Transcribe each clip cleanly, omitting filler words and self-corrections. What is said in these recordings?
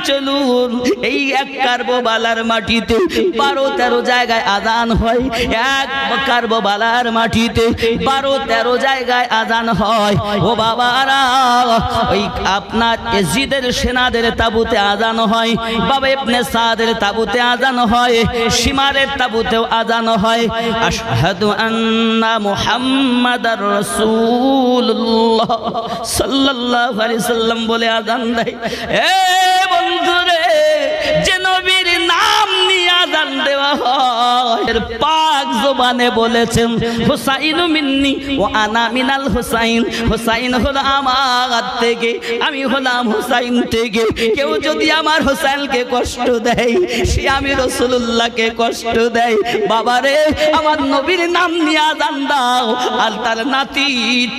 চলুন, এই এক কারবালার মাটিতে 12-13 জায়গায় আজান হয়, এক কারবালার মাটিতে 12-13 জায়গায় আজান হয়। ও বাবারা, ওই আপনার ইয়াজিদের সেনাদের তাবুতে আজান হয়, বাবা ইবনে সাদের তাবুতে আজান হয়, শিমারের তাবুতেও আজান হয়। আশহাদু আন্না মুহাম্মাদার রাসূলুল্লাহ সাল্লাল্লাহু আলাইহি সাল্লাম বলে আজান দেয়। এ বন্ধুরে, যে নবীর নাম নিয়ে আজান দেওয়া হয়, এর পাক জবানে বলেছেন হুসাইনু মিন্নি ওয়া আনা মিনাল হুসাইন, হুসাইন হলো আমার থেকে, আমি হলাম হুসাইন থেকে। কেউ যদি আমার হুসাইনকে কষ্ট দেয়, সে আমি রাসূলুল্লাহকে কষ্ট দেয়। বাবারে, আমার নবীর নাম নিয়ে আজান দাও, আর তার নাতি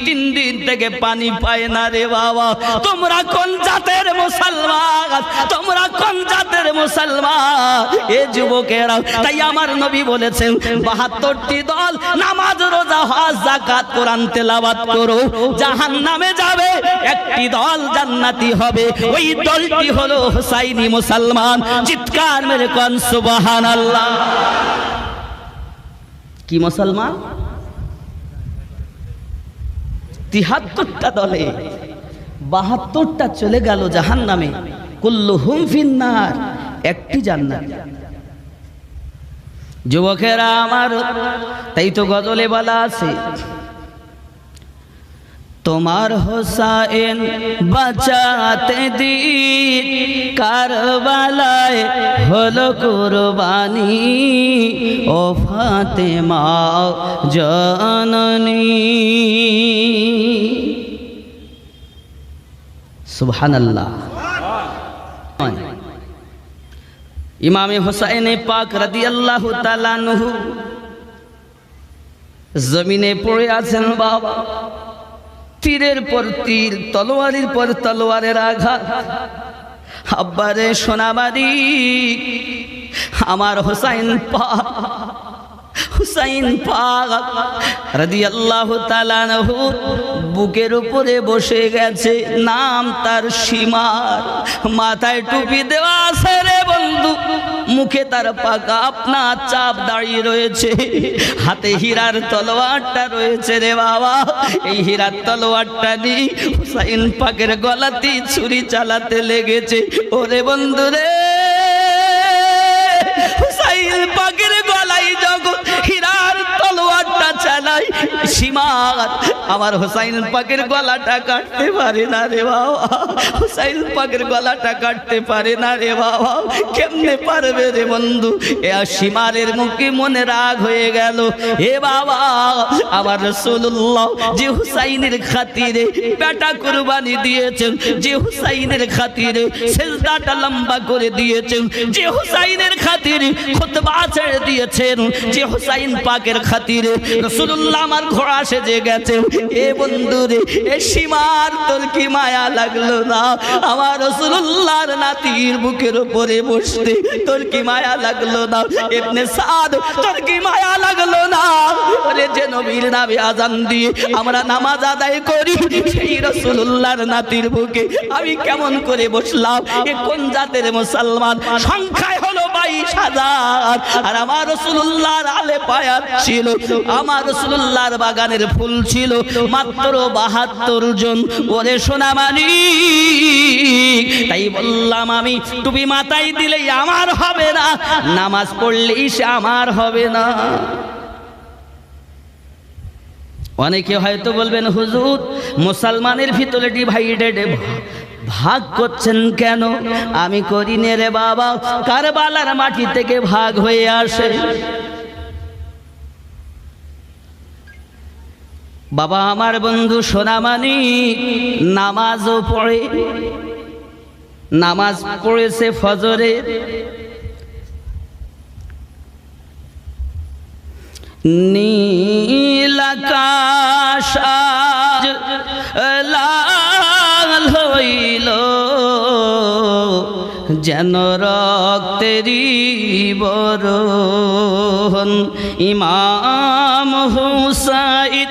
3 দিন থেকে পানি পায় না রে বাবা। তোমরা কোন জাতের মুসলমান? তোমরা কোন জাতের মুসলমান? এ যুবকেরা, তাই আমার নবী বলেছেন 72টি দল নামাজ, রোজা, হজ, যাকাত, কোরআন তেলাওয়াত করো, জাহান্নামে যাবে, একটি দল জান্নাতি হবে। ওই দলটি হলো হুসাইনি মুসলমান। চিৎকার মেরে কোন সুবহানাল্লাহ। কি মুসলমান? 73টা দলে 72টা চলে গেল জাহান্নামে, কুল্লুহুম ফিন্নার, একটি জান্নাত। যুবকেরা আমার, তাই তো গজলে বলা আছে, তোমার হোসাইন বাঁচাতে দিন কারবালায় হলো কুরবানি, ও ফাতেমা জননী। সুবহানাল্লাহ। ইমামে হুসাইন পাক রাদিয়াল্লাহু তাআলা আনহু জমিনে পড়ে আছেন বাবা, তীরের পর তীর, তলোয়ারের পর তলোয়ারের আঘাত। আব্বারে সোনাবাড়ি, আমার হুসাইন পাক, হুসাইন পাক রাদিয়াল্লাহু তাআলা আনহু বুকের উপরে বসে গেছে, নাম তার শিমার, মাথায় টুপি দেওয়া আছে রে বন্ধু, মুখে তার পাকা আপনার চাপ দাঁড়িয়ে রয়েছে, হাতে হীরার তলোয়ারটা রয়েছে রে বাবা। এই হীরার তলোয়ারটা নিয়ে হুসাইন পাকের গলাতে ছুরি চালাতে লেগেছে। ওরে বন্ধু রে, হুসাইন পাকের গলায় যখন হীরার তলোয়ারটা চালাই, সীমার আমার হুসাইন পাকের গলাটা কাটতে পারে না রে বাবা, হুসাইন পাকের গলাটা কাটতে পারে না রে বাবা। কেমনে পারবে রে বন্ধু? এ সীমারের মুখে মনে রাগ হয়ে গেল। হে বাবা, আমার রাসূলুল্লাহ যে হুসাইনের খাতিরে বেটা কুরবানি দিয়েছেন, যে হুসাইনের খাতিরে সিজদাটা লম্বা করে দিয়েছেন, যে হুসাইনের খাতিরে খুতবা ছেড়ে দিয়েছেন, যে হুসাইন পাকের খাতিরে রাসূলুল্লাহ আমার ঘোড়া সেজে গেছে। এ বন্ধু রে, এ সীমার তোর কি মায়া লাগলো না? আমার রাসূলুল্লাহর নাতির বুকের উপরে বসতে তোর কি মায়া লাগলো না? ইবনে সাদ, তোর কি মায়া লাগলো না? ওরে, যে নবীর নামে আজান দিয়ে আমরা নামাজ আদায় করি, সেই রাসূলুল্লাহর নাতির বুকে আমি কেমন করে বসলাম? এ কোন জাতের মুসলমান? সংখ্যায় হলো 22,000, আর আমার রাসূলুল্লাহর আলে পায়াত ছিল, আমার রাসূলুল্লাহর বাগানের ফুল ছিল মাত্র 72 জন। ওরে সোনামানি, তাই বললাম আমি, টুপি মাথায় দিলেই আমার হবে না, নামাজ পড়লেই সে আমার হবে না। অনেকে হয়তো বলবেন, হুজুর মুসলমানের ভিতরে ডিভাইডেড ভাগ করছেন কেন? আমি করি নে রে বাবা, কারবালার মাটি থেকে ভাগ হয়ে আসে। বাবা আমার বন্ধু সোনামানি নামাজও পড়ে, নামাজ পড়েছে ফজরে, নীল আকাশ আজ লাল হইল, যেন রক্তেরি বরণ, ইমাম হুসাইন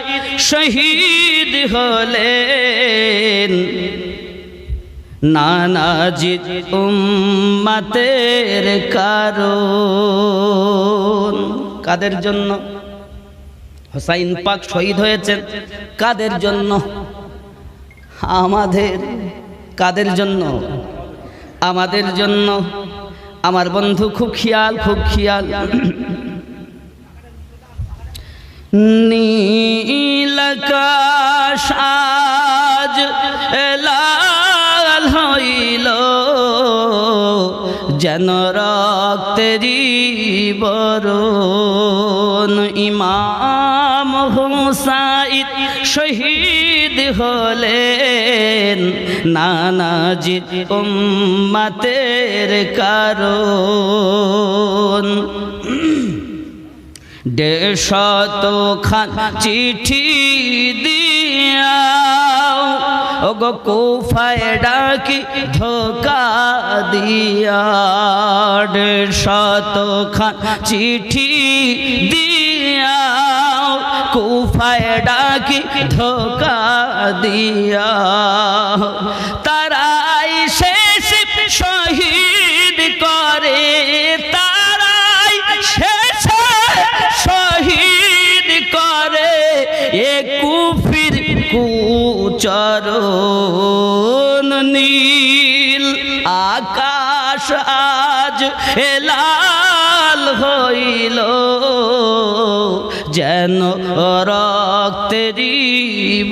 শহীদ হলেন, নানাজিত উম্মতের কারণ। কাদের জন্য? হুসাইন পাক শহীদ হয়েছেন কাদের জন্য? আমাদের। কাদের জন্য? আমাদের জন্য। আমার বন্ধু খুব খেয়াল, খুব খেয়াল। নীল আকাশ আজ লাল হইল, যেন রক্তেরি বরণ। ইমাম হুসাইন শহীদ হলেন, নানাজির উম্মতের কারণ। 150 খান চিঠি দিয়া ওগো কুফায় ডাকি ধোকা দিয়া। 150 খান চিঠি দিয়া কুফায় ডাকি ধোকা দিয়া। তারাই শেষ শহীদ করে, তারাই শেষ শহীদ করে এ কুফির কুচরণ। নীল আকাশ আজ লাল হইল, যেন রক্তেরি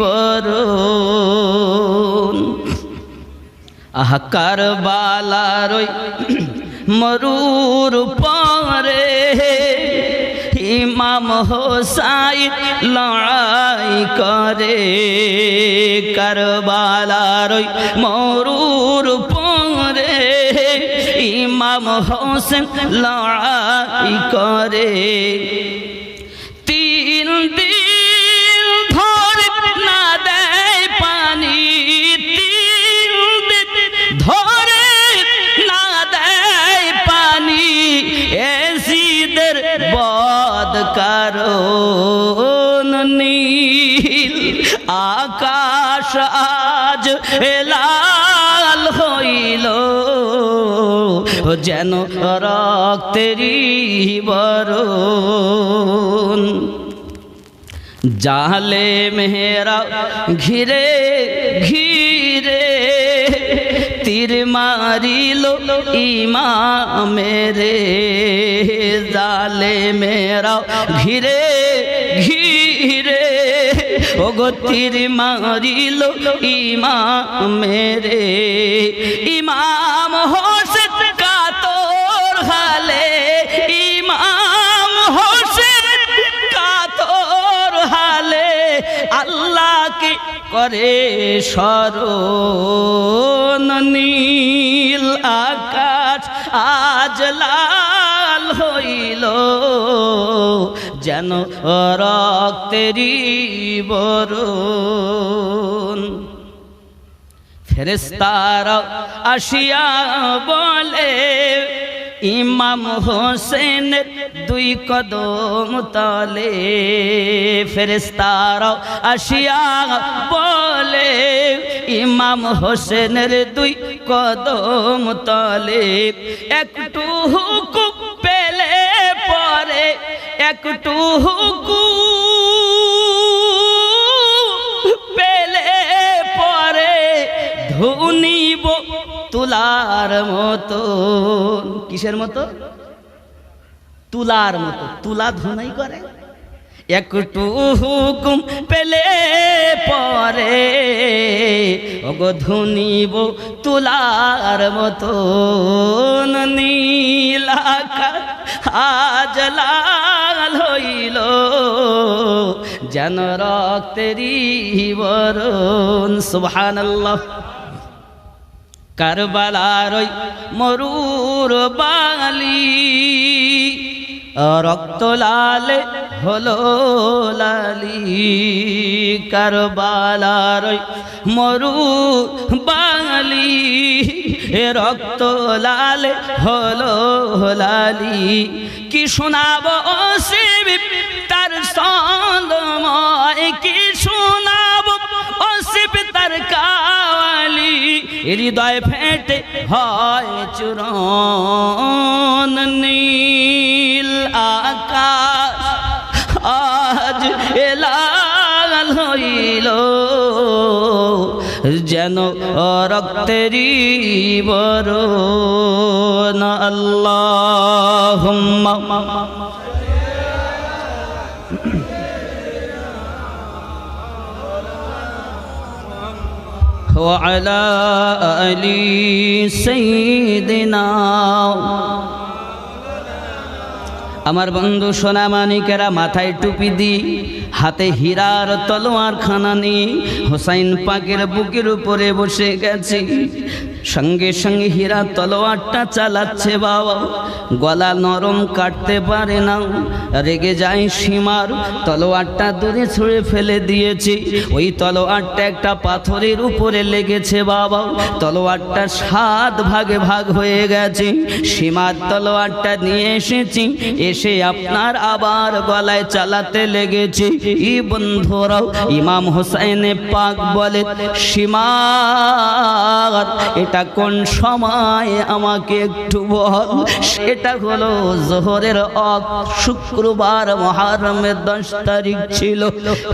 বরণ। আহা কারবালার ওই মরুর পরে ইমাম হোসাইন লড়াই করে। কারবালার ওই মরুর পরে ইমাম হোসেন লড়াই করে। 3 দিন ধরে না দেয় পানি, 3 দিন ধরে না দেয় পানি। এজিদের বদ কারণ। নীল আকাশ আজ লাল হইল, যেন রক্তেরি বরণ। জালে মেহরা ঘিরে ঘিরে তীর মারিল ইমামেরে। জালে মেরা ঘিরে ঘিরে ওগো তীর মারিল ইমামেরে। ইমাম হোসেন কাতর হালে, ইমাম হোসেন কাতর হালে আল্লাহকে করে স্মরণ। নীল আকাশ আজ লাল হইল, যেন রক্তেরি বরণ। ফেরেশতারা আসিয়া বলে ইমাম হোসেনের 2 কদম তলে। ফেরেশতারা আসিয়া বলে ইমাম হোসেনের 2 কদম তলে। একটু হুকুম পেলে পরে, একটু হুকুম পেলে পরে ধুনিব তুলার মতো। কিসের মতো? তুলার মতো। তুলা ধুনাই করে। একটু হুকুম পেলে পরে ওগো ধুনিব তুলার মতো। নীল আকাশ আজ লাল হইল, যেন রক্তেরি বরণ। সুবহানাল্লাহ। কারবালার ওই মরুর বালি রক্ত লালে হলো লালি। কারবালার ওই মরুর বালি রক্ত লালে হলো লালি। কি শোনাবো ওসিব তার ছন্দময়, কি শোনাবো ওসিব তার কাওয়ালি। হৃদয় ফেটে হয় চূরণ, নীল আকাশ আজ লাল হইল যেন রক্তেরই বরণ। আল্লাহুম্মা ওয়া আলা আলি সাইয়্যিদিনা। আমার বন্ধু সোনামানিকেরা মাথায় টুপি দি হাতে হীরার তলোয়ার খানা নিয়ে হোসাইন পাকের বুকের উপরে বসে গেছে। সঙ্গে সঙ্গে হীরা তলোয়ারটা চালাচ্ছে বাবা, গলা নরম কাটতে পারে না, রেগে যায় সীমার, তলোয়ারটা দূরে ছুঁড়ে ফেলে দিয়েছে। ওই তলোয়ারটা একটা পাথরের উপরে লেগেছে বাবা, তলোয়ারটা 7 ভাগে ভাগ হয়ে গেছে। সীমার তলোয়ারটা নিয়ে এসেছি, এসে আপনার আবার গলায় চালাতে লেগেছে। এই বন্ধুরাও ইমাম হোসেন পাক বলে, সীমার এটা কোন সময় আমাকে একটু বল। সেটা হলো জোহরের শুক্রবার, মুহররমের 10 তারিখ ছিল।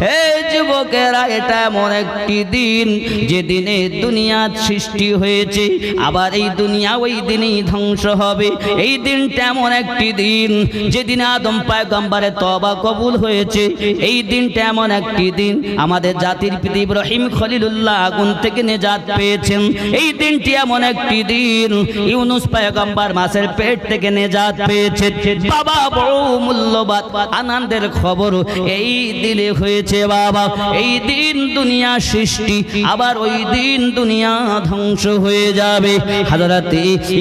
হে যুবকেরা, এটা এমন একটি দিন যে দিনে দুনিয়ার সৃষ্টি হয়েছে, আবার এই দুনিয়া ওই দিনেই ধ্বংস হবে। এই দিনটা এমন একটি দিন যেদিন আদম পয়গম্বরের তওবা কবুল হয়েছে। এই দিনটা এমন একটি দিন আমাদের জাতির পিতা ইব্রাহিম খলিলুল্লাহ আগুন থেকে নিজাত পেয়েছেন। এই দিনটি এমন একটি দিন ইউনুস পয়গম্বর মাছের পেট থেকে নিজাত পেয়েছে। বাবা, বড় মূল্যবান আনন্দের খবর এই দিনে হয়েছে বাবা। এই দিন দুনিয়া সৃষ্টি, আবার ওই দিন দুনিয়া ধ্বংস হয়ে যাবে। হযরত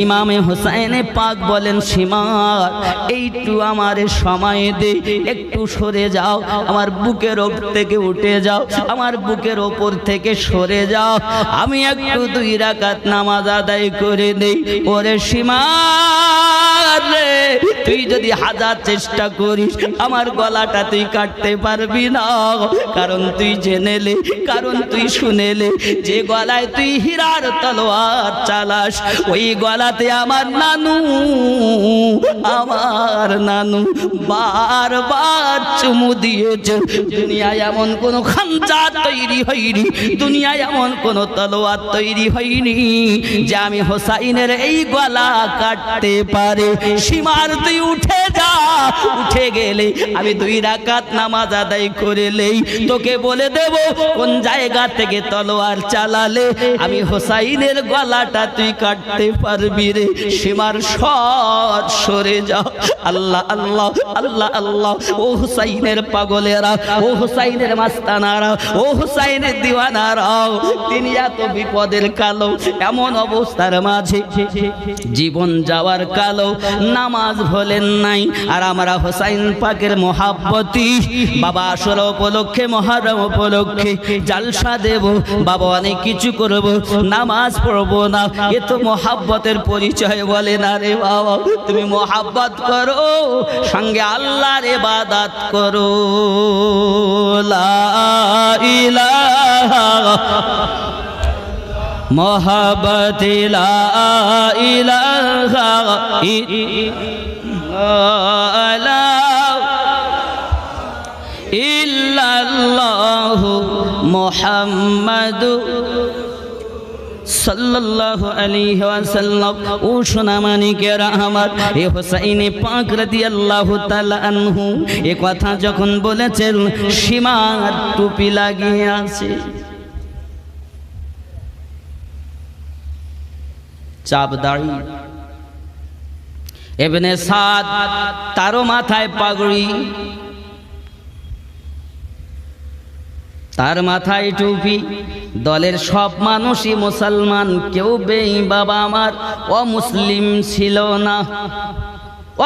ইমামে হোসেন পাক বলেন, সীমার এইটু আমার সময় দে, একটু সরে যাও, আমার বুকের ওপর থেকে উঠে যাও, আমার বুকের ওপর থেকে সরে যাও, আমি একটু 2 রাকাত নামাজ আদায় করে দেই। ওরে সীমার রে, তুই যদি 1000 চেষ্টা করিস আমার গলাটা তুই কাটতে পারবি না, কারণ তুই জেনেলে, কারণ তুই শুনেলে যে গলায় তুই হীরার তলোয়ার চালাস, ওই গলাতে আমার নানু বারবার চুমু দিয়েছে। দুনিয়ায় এমন কোন খানজার তৈরি হয়নি, দুনিয়ায় এমন কোন তলোয়ার তৈরি হয়নি যে আমি হোসাইনের এই গলা কাটতে পারে। সীমার তুই উঠে যা, উঠে গেলে আমি 2 রাকাত নামাজ আদায় করেলেই তোকে বলে দেব কোন জায়গা থেকে তলোয়ার চালালে আমি হোসাইনের গলাটা তুই কাটতে পারবি রে। সীমার সরে যাও। আল্লাহ আল্লাহ আল্লাহ আল্লাহ। ও হুসাইনের পাগলেরা, ও হুসাইনের মাস্তানারা, ও হুসাইনের দিওয়ানারাও, তিনি এত বিপদের কালো, এমন অবস্থার মাঝে জীবন যাওয়ার কালো, নামাজ ভোলেন নাই। আর আমরা হুসাইন পাকের মহাব্বতি বাবা, আসর উপলক্ষে, মুহররম উপলক্ষে জালসা দেব বাবা, অনেক কিছু করব, নামাজ পড়বো না, এ তো মহাব্বতের পরিচয় বলে না রে বাবা। তুমি মহাব্বত করো, সঙ্গে আল্লাহর ইবাদত করো। লা ইলাহা মোহাব্বত, লা ইলাহা ইল্লাল্লাহু মুহাম্মাদুর সাল্লাল্লাহু আলাইহি ওয়াসাল্লাম। ও সোনামানিকেরা আমার, এ হোসাইন পাক রাদিয়াল্লাহু তাআলা আনহু এ কথা যখন বলেছেন, সীমার টুপি লাগিয়ে আছে, চাপ দাড়ি। ইবনে সাদ তারও মাথায় পাগড়ি, তার মাথায় টুপি। দলের সব মানুষই মুসলমান, কেউ বাবা আমার অমুসলিম ছিল না।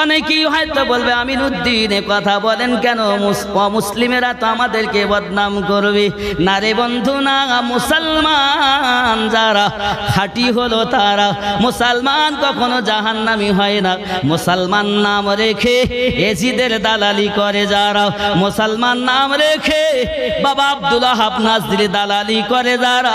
অনেকেই হয়তো বলবে আমিনুদ্দিন এ কথা বলেন কেন, মুসলিমেরা তো আমাদেরকে বদনাম করবে। না রে বন্ধু না, মুসলমান যারা খাঁটি হলো তারা, মুসলমান কখনো জাহান্নামী হয় না। মুসলমান নাম রেখে এজিদের দালালি করে যারা, মুসলমান নাম রেখে বাবা আব্দুল ওয়াহাব নাজরী দালালি করে যারা,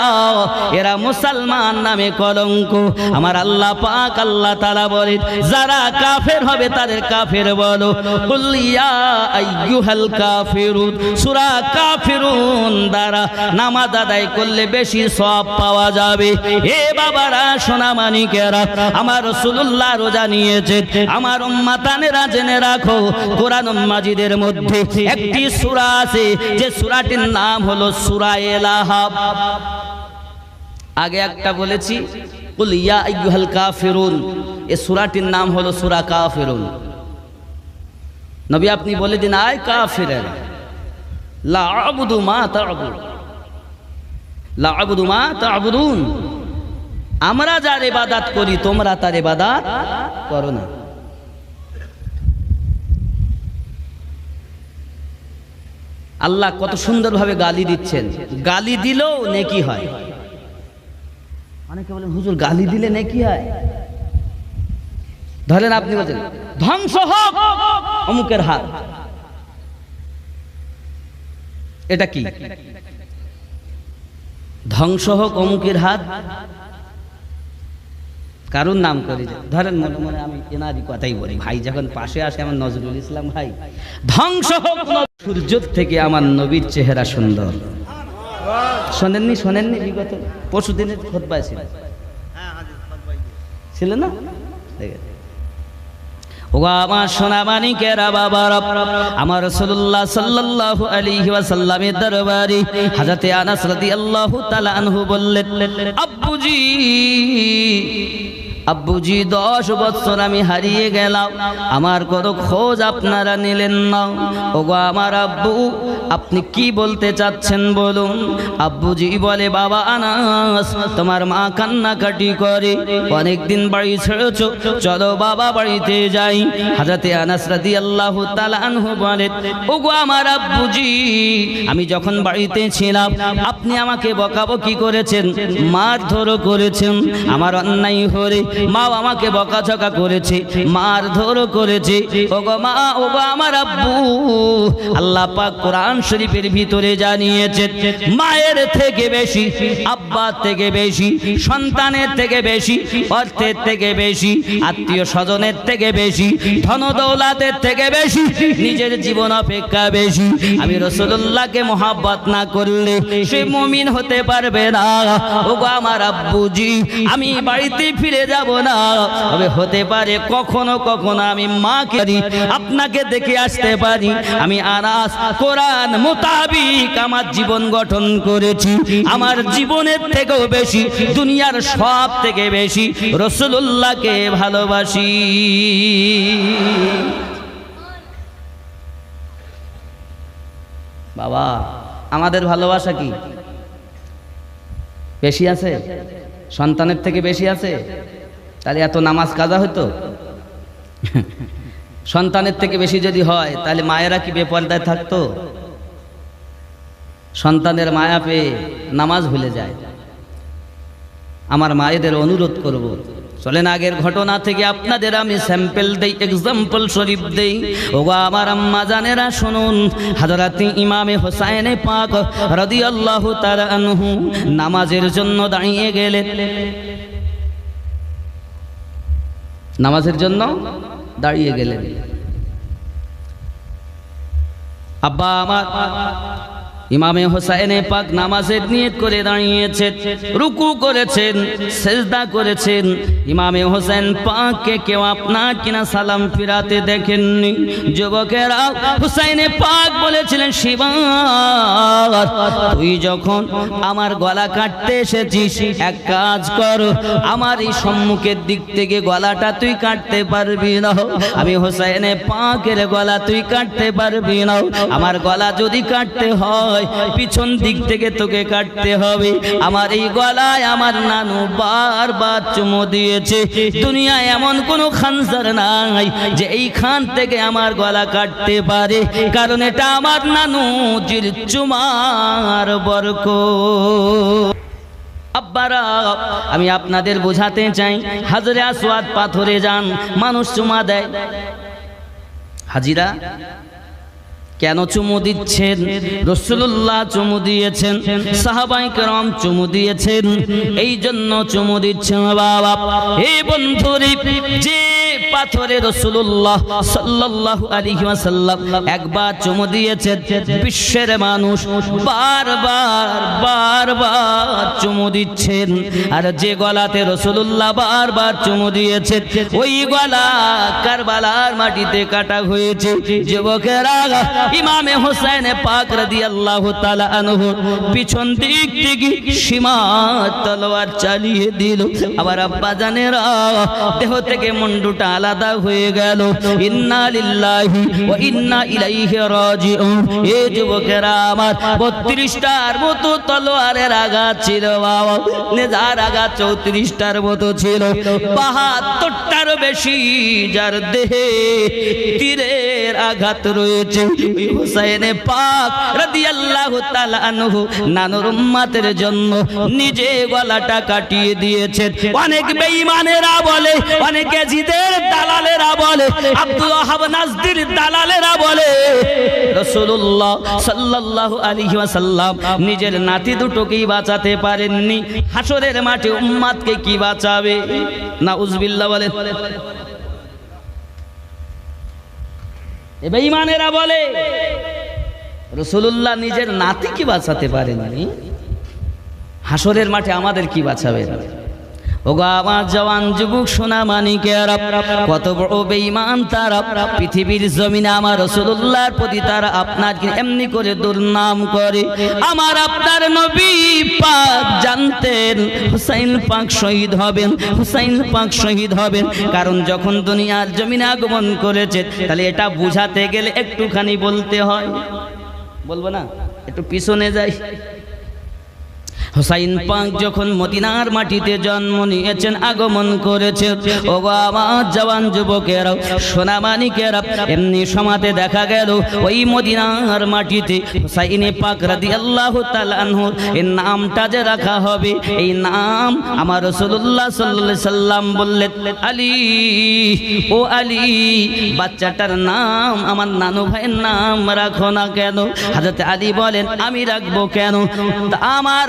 এরা মুসলমান নামে কলঙ্ক। আমার আল্লাহ পাক আল্লাহ তাআলা বলেন যারা কাফের হবে তাদের কাফের বলো। কুল ইয়া আইয়ুহাল কাফিরুন, সূরা কাফিরুন দ্বারা নামাজ আদায় করলে বেশি সওয়াব পাওয়া যাবে। এ বাবারা সোনা মানিকেরা, আমার রাসূলুল্লাহ রোজা নিয়েছেন, আমার উম্মাতানেরা জেনে রাখো কোরআন মাজিদের মধ্যে একটি সূরা আছে যে সূরাটির নাম হলো সূরা লাহাব। আগে একটা বলেছি কুল ইয়া আইয়ুহাল কাফিরুন, এই সূরাটির নাম হলো সূরা কাফিরুন। নবী আপনি বলে দিন আয় কাফিরেরা, লা আবুদু মা তা'বুদ, লা আবুদু মা তা'বুদুন, আমরা যার ইবাদত করি তোমরা তার ইবাদত করো না। আল্লাহ কত সুন্দরভাবে গালি দিচ্ছেন, গালি দিলেও নেকি হয়। অনেকে বলেন হুজুর গালি দিলে নেকি হয়? ধরেন আপনি বলেন ধ্বংস হোক অমুকের হাত, এটা কি? ধ্বংস হোক অমুকের হাত, কারণ নাম করে ধরেন মনে মনে আমি এনারই কথাই বলি, ভাই যখন পাশে আসে আমার নজরুল ইসলাম ভাই, ধ্বংস হোক সূর্য থেকে আমার নবীর চেহারা সুন্দর। শোনেননি? শোনেননি? বিগত পরশু দিনের খুতবায় ছিল না? ও আমার সোনা মানিকেরা বাবারা, আমার রাসূলুল্লাহ সাল্লাল্লাহু আলাইহি ওয়াসাল্লামের দরবারে হযরত আনাস রাদিয়াল্লাহু তাআলা আনহু বললেন, আব্বুজি আব্বুজি 10 বছর আমি হারিয়ে গেলাম, আমার কোনো খোঁজ আপনারা নিলেন না। ওগো আমার আব্বু, আপনি কি বলতে চাচ্ছেন বলুন? আব্বুজি বলে, বাবা আনাস, তোমার মা কান্নাকাটি করে, অনেকদিন বাড়ি ছেড়েছো, চলো বাবা বাড়িতে যাই। হযরতে আনাস রাদিয়াল্লাহু তাআলা আনহু বলেন, ওগো আমার আব্বুজি, আমি যখন বাড়িতে ছিলাম আপনি আমাকে বকাবকি করেছেন, মারধর করেছেন, আমার অন্যায় হলে মা আমাকে বকাঝকা করেছে, মারধর করেছে। ওগো মা, ওগো আমার আব্বু, আল্লাহ পাক কোরআন শরীফের ভিতরে জানিয়েছেন মায়ের থেকে বেশি, আব্বার থেকে বেশি, সন্তানের থেকে বেশি, অর্থের থেকে বেশি, আত্মীয় স্বজনের থেকে বেশি, ধন দৌলতের থেকে বেশি, নিজের জীবন অপেক্ষা বেশি। আমি রাসূলুল্লাহকে মহব্বত না করলে সে মুমিন হতে পারবে না। ওগো আমার আব্বুজি, আমি বাড়িতে ফিরে যাব না, তবে হতে পারে কখনো কখনো আমি মাকে আপনাকে দেখে আসতে পারি। আমি আনাস কোরআন মোতাবিক আমার জীবন গঠন করেছি, আমার জীবনের থেকেও বেশি, দুনিয়ার সব থেকে বেশি রাসূলুল্লাহকে ভালোবাসি। বাবা, আমাদের ভালোবাসা কি বেশি আছে? সন্তানের থেকে বেশি আছে? তাহলে এত নামাজ কাজা হতো? সন্তানের থেকে বেশি যদি হয় তাহলে মায়েরা কি বেপরদায় থাকতো? সন্তানের মায়া পেয়ে নামাজ ভুলে যায়। আমার মায়েদের অনুরোধ করব, চলেন আগের ঘটনা থেকে আপনাদের আমি স্যাম্পল দেই, এক্সাম্পল শরীফ দেই। ওগো আমার আম্মা জানেরা শুনুন, হযরত ইমামে হোসেন পাক রাদিয়াল্লাহু তাআলা আনহু নামাজের জন্য দাঁড়িয়ে গেলেন, নামাজের জন্য দাঁড়িয়ে গেলেন। আব্বা আমার ইমামে হোসেন পাক নামাজের নিয়ত করে দাঁড়িয়েছেন, রুকু করেছেন, সিজদা করেছেন। ইমামে হোসেন পাককে কেউ আপনার কিনা সালাম ফিরাতে দেখেননি। যুবকেরা হোসেন পাক বলেছিলেন, শিবা, তুই যখন আমার গলা কাটতে এসেছিস, এক কাজ কর, আমার এই সম্মুখের দিক থেকে গলাটা তুই কাটতে পারবি না। আমি হোসেন পাকের গলা তুই কাটতে পারবি না। আমার গলা যদি কাটতে হয় নয়, পিছন দিক থেকে তোকে কাটতে হবে। আমার এই গলায় আমার নানু বারবার চুমু দিয়েছে। দুনিয়ায় এমন কোনো খানসার নাই যে এই খান থেকে আমার গলা কাটতে পারে, কারণ এটা আমার নানু জির চুমার বরকত। আব্বারা, আমি আপনাদের বোঝাতে চাই, হাজরে আসওয়াদ পাথরে যান, মানুষ চুমা দেয়। হাজিরা কেন চুমু দিচ্ছেন? রাসূলুল্লাহ চুমু দিয়েছেন, সাহাবায়ে কেরাম চুমু দিয়েছেন, এই জন্য চুমু দিচ্ছেন। বাবা, হে বন্ধুরে, যে পাথরে রাসূলুল্লাহ সাল্লাল্লাহু আলাইহি ওয়াসাল্লাম একবার চুমু দিয়েছেন, বিশ্বের মানুষ বারবার বারবার চুমু দিচ্ছেন। আর যে গলাতে রাসূলুল্লাহ বারবার চুমু দিয়েছেন, ওই গলা কারবালার মাটিতে কাটা হয়েছে। যুবকেরা, ইমামে হোসেন পাক রাদিয়াল্লাহু তাআলা আনহু পিছন দিক থেকে সীমা তলোয়ার চালিয়ে দিল। আবার আব্বা জানেরা, দেহ থেকে মুন্ডুটা আলাদা হয়ে গেল। ইন্না লিল্লাহি ওয়া ইন্না ইলাইহি রাজিউন। এই যুবকেরা আমার, 32টার মতো তলোয়ারের আঘাত ছিল বাবা, নেজার আঘাত 34টার মতো ছিল, 72টার বেশি যার দেহে তীরের আঘাত রয়েছে। হুসাইনে পাক রাদিয়াল্লাহু তাআলা আনহু নানুর উম্মতের জন্য নিজে গলাটা কাটিয়ে দিয়েছেন। অনেক বেঈমানেরা বলে, অনেক জিদের দালালেরা বলে, আব্দুল ওয়াহাব নাজদির দালালেরা বলে, রাসূলুল্লাহ সাল্লাল্লাহু আলাইহি ওয়াসাল্লাম নিজের নাতি দুটোকেই বাঁচাতে পারেননি, হাসরের মাঠে উম্মতকে কি বাঁচাবে? নাউজুবিল্লাহ বলেন। বেঈমানেরা বলে রাসূলুল্লাহ নিজের নাতি কি বাঁচাতে পারেননি, হাসরের মাঠে আমাদের কি বাঁচাবে? ওগো আমার জওয়ান যুবক সোনা মানিকেরা, কত বড় বেঈমান তারা! পৃথিবীর জমিনে আমার রাসূলুল্লাহর প্রতি তারা আপনাকে এমনি করে দুর্নাম করে। আমার আপনার নবী পাক জানতেন হুসাইন পাক শহীদ হবেন, হুসাইন পাক শহীদ হবেন, কারণ যখন দুনিয়ার জমিনে আগমন করেছে, তাহলে এটা বুঝাতে গেলে একটুখানি বলতে হয়। বলবো না? একটু পিছনে যাই। হুসাইন পাক যখন মদিনার মাটিতে জন্ম নিয়েছেন, আগমন করেছেন, ও আমার জওয়ান যুবকেরা সোনা মানিকেরা, এমনি সমাতে দেখা গেল ওই মদিনার মাটিতে হুসাইন পাক রাদিয়াল্লাহু তাআলা আনহু এর নামটা যে রাখা হবে, এই নাম আমার রাসূলুল্লাহ সাল্লাল্লাহু আলাইহি সাল্লাম বললেন, আলী, ও আলী, বাচ্চাটার নাম আমার নানু ভাইয়ের নাম রাখো না কেন? হযরত আলী বলেন, আমি রাখবো কেন? আমার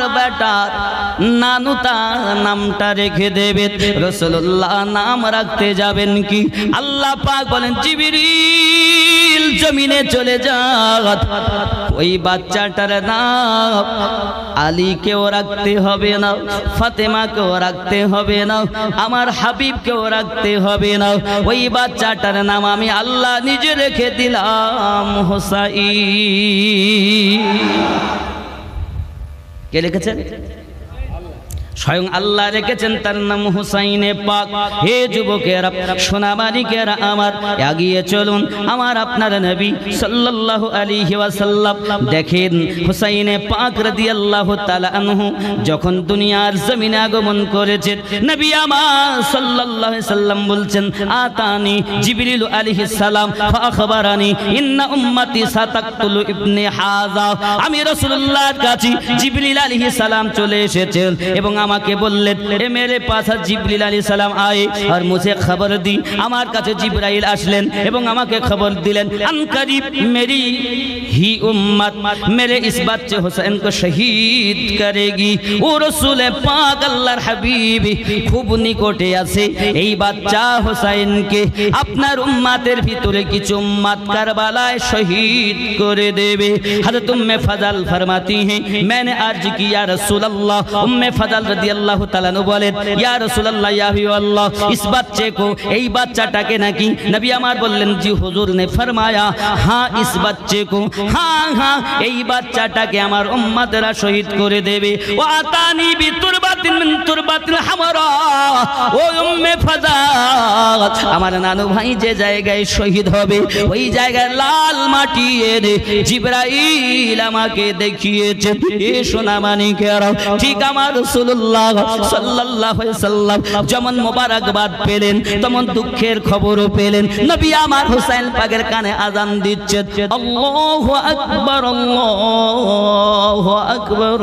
নানু তার নামটা রেখে দেবে, রাসূলুল্লাহ নাম রাখতে যাবেন কি? আল্লাহ পাক বলেন, জিবরিল জমিনে চলে যাও, ওই বাচ্চাটার নাম আলীকেও রাখতে হবে না, ফাতেমাকেও রাখতে হবে না, আমার হাবিবকেও রাখতে হবে না, ওই বাচ্চাটার নাম আমি আল্লাহ নিজে রেখে দিলাম হুসাইন। কে লিখেছেন? স্বয়ং আল্লাহ রেখেছেন, তার নাম হুসাইনে পাক। হে যুবকেরা সোনা মানিকেরা আমার, এগিয়ে চলুন। আমার আপনার নবী সাল্লাল্লাহু আলাইহি ওয়াসাল্লাম দেখেন হুসাইনে পাক রাদিয়াল্লাহু তাআলা আনহু যখন দুনিয়ার জমিনে আগমন করেছেন, নবী আমার সাল্লাল্লাহু আলাইহি সাল্লাম বলছেন, আতানি জিবরিল আলাইহিস সালাম ফাখবারানি ইন্না উম্মতি সাতাকতুলু ইবনে হাযা। আমি রাসূলুল্লাহর কাছে জিবরিল আলাইহিস সালাম চলে এসেছেন এবং আমাকে বললেন, এ মেরে পাস জিবরিল আলাইহিস সালাম আয়ে আর মুঝে খবর দি। আমার কাছে জিবরাইল আসলেন এবং আমাকে খবর দিলেন, আন করিব মেরি হি উম্মত মেরে ইস বাচ্চে হুসাইন को শহীদ করেগি। ও রাসূল পাক আল্লাহর হাবিব খুব নিকটে আছে, এই বাচ্চা হুসাইনকে আপনার উম্মতের ভিতরে কিছু উম্মত কারবালায় শহীদ করে দেবে। হযরত উম্মে ফজল ফরমাती हैं, मैंने अर्ज किया रसूल अल्लाह। उम्मे फजल রাদিয়াল্লাহু তাআলা বলেন, ইয়া রাসূলুল্লাহ, ইয়া হাবিবাল্লাহ, इस बच्चे को, এই বাচ্চাটাকে নাকি? নবী আমার বললেন, জি হুজুর ने फरमाया, हां इस बच्चे को, हां हां এই বাচ্চাটাকে আমার উম্মতরা শহীদ করে দেবে। ওয়া আতানি বিতুরবাত তুরবাতিন মিন তুরবাতিল হামরা ও উম্মে ফাজা আমার নানু ভাই যে জায়গায় শহীদ হবে ওই জায়গায় লাল মাটি এনে জিবরাইল আমাকে দেখিয়েছে এ সোনা মানিকেরা ঠিক আমার রাসূলুল্লাহ সাল্লাল্লাহু আলাইহি সাল্লাম যেমন মোবারকবাদ পেলেন তেমন দুঃখের খবরও পেলেন নবী আমার হুসাইন পাকের কানে আযান দিচ্ছেন আল্লাহু আকবার আল্লাহু আকবার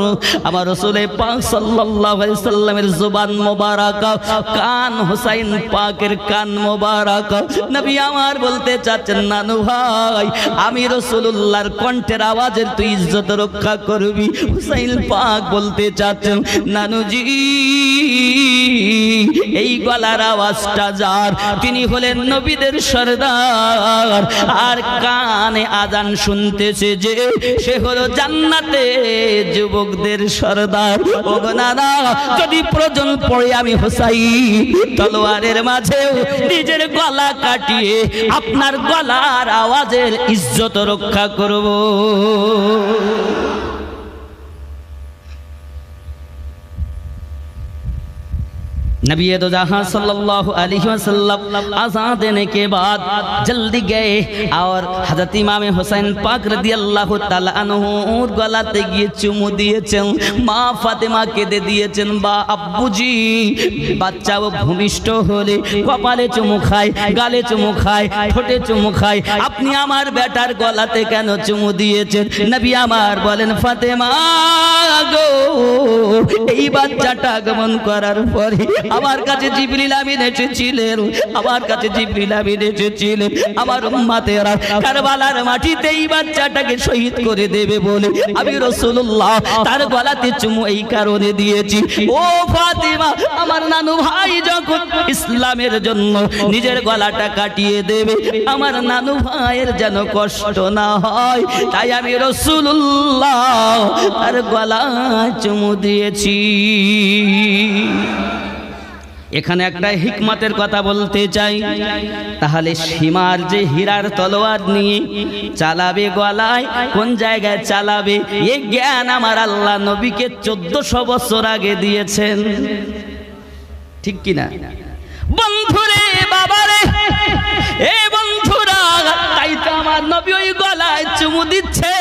আমার রাসূল পাক সাল্লাল্লাহু আলাইহি সাল্লামের জবান মোবারক কান হুসাইন পাকের কান মোবারক নবী আমার বলতে চাচ্ছেন নানু ভাই আমি রাসূলুল্লাহর কণ্ঠের আওয়াজের তুই ইজ্জত রক্ষা করবি হুসাইন পাক বলতে চাচ্ছেন নানুজি এই গলার আওয়াজটা যার তিনি হলেন নবীদের সরদার আর কানে আযান শুনতেছে যে সে হলো জান্নাতে যুবকদের সরদার ও নানা যদি প্রয়োজন পড়ে আমি হুসাইন তলোয়ারের মাঝেও নিজের গলা কাটিয়ে আপনার গলার আওয়াজের ইজ্জত রক্ষা করব नबी दो जहां सल्लल्लाहु अलैहि वसल्लम आज़ान देने के बाद जल्दी गए और हज़रत इमाम हुसैन पाक रदियल्लाहु ताला अन्हु गलाते गিয়ে চুমু দিয়েছেন মা ফাতেমা কেঁদে দিয়েছেন বা আব্বুজি বাচ্চাও ভূমিষ্ঠ হলে কপালে চুমু খায় গালে চুমু খায় ঠোঁটে চুমু খায় আপনি আমার বেটার গলাতে কেন চুমু দিয়েছেন নবী আমার বলেন ফাতেমা গো এই বাচ্চাটা আগমন করার পরে আমার কাছে জিবরিল আমিন এসেছিলেন আমার কাছে জিবরিল আমিন এসেছিলেন আমার উম্মতেরা কারবালার মাটিতে এই বাচ্চাটাকে শহীদ করে দেবে বলে আমি রাসূলুল্লাহ তার গলাতে চুমু এই কারণে দিয়েছি ও ফাতেমা আমার নানু ভাই যখন ইসলামের জন্য নিজের গলাটা কাটিয়ে দেবে আমার নানু ভাইয়ের যেন কষ্ট না হয় তাই আমি রাসূলুল্লাহ তার গলায় চুমু দিয়েছি এখানে একটা হিকমতের কথা বলতে চাই তাহলে সীমার যে হীরার তলোয়ার নিয়ে চালাবে গলায় কোন জায়গায় চালাবে এই জ্ঞান আমার আল্লাহ নবীকে 1400 বছর আগে দিয়েছেন ঠিক কি না বন্ধুরে বাবারে এ বন্ধুরা তাই তো আমার নবী ওই গলায় চুমু দিচ্ছে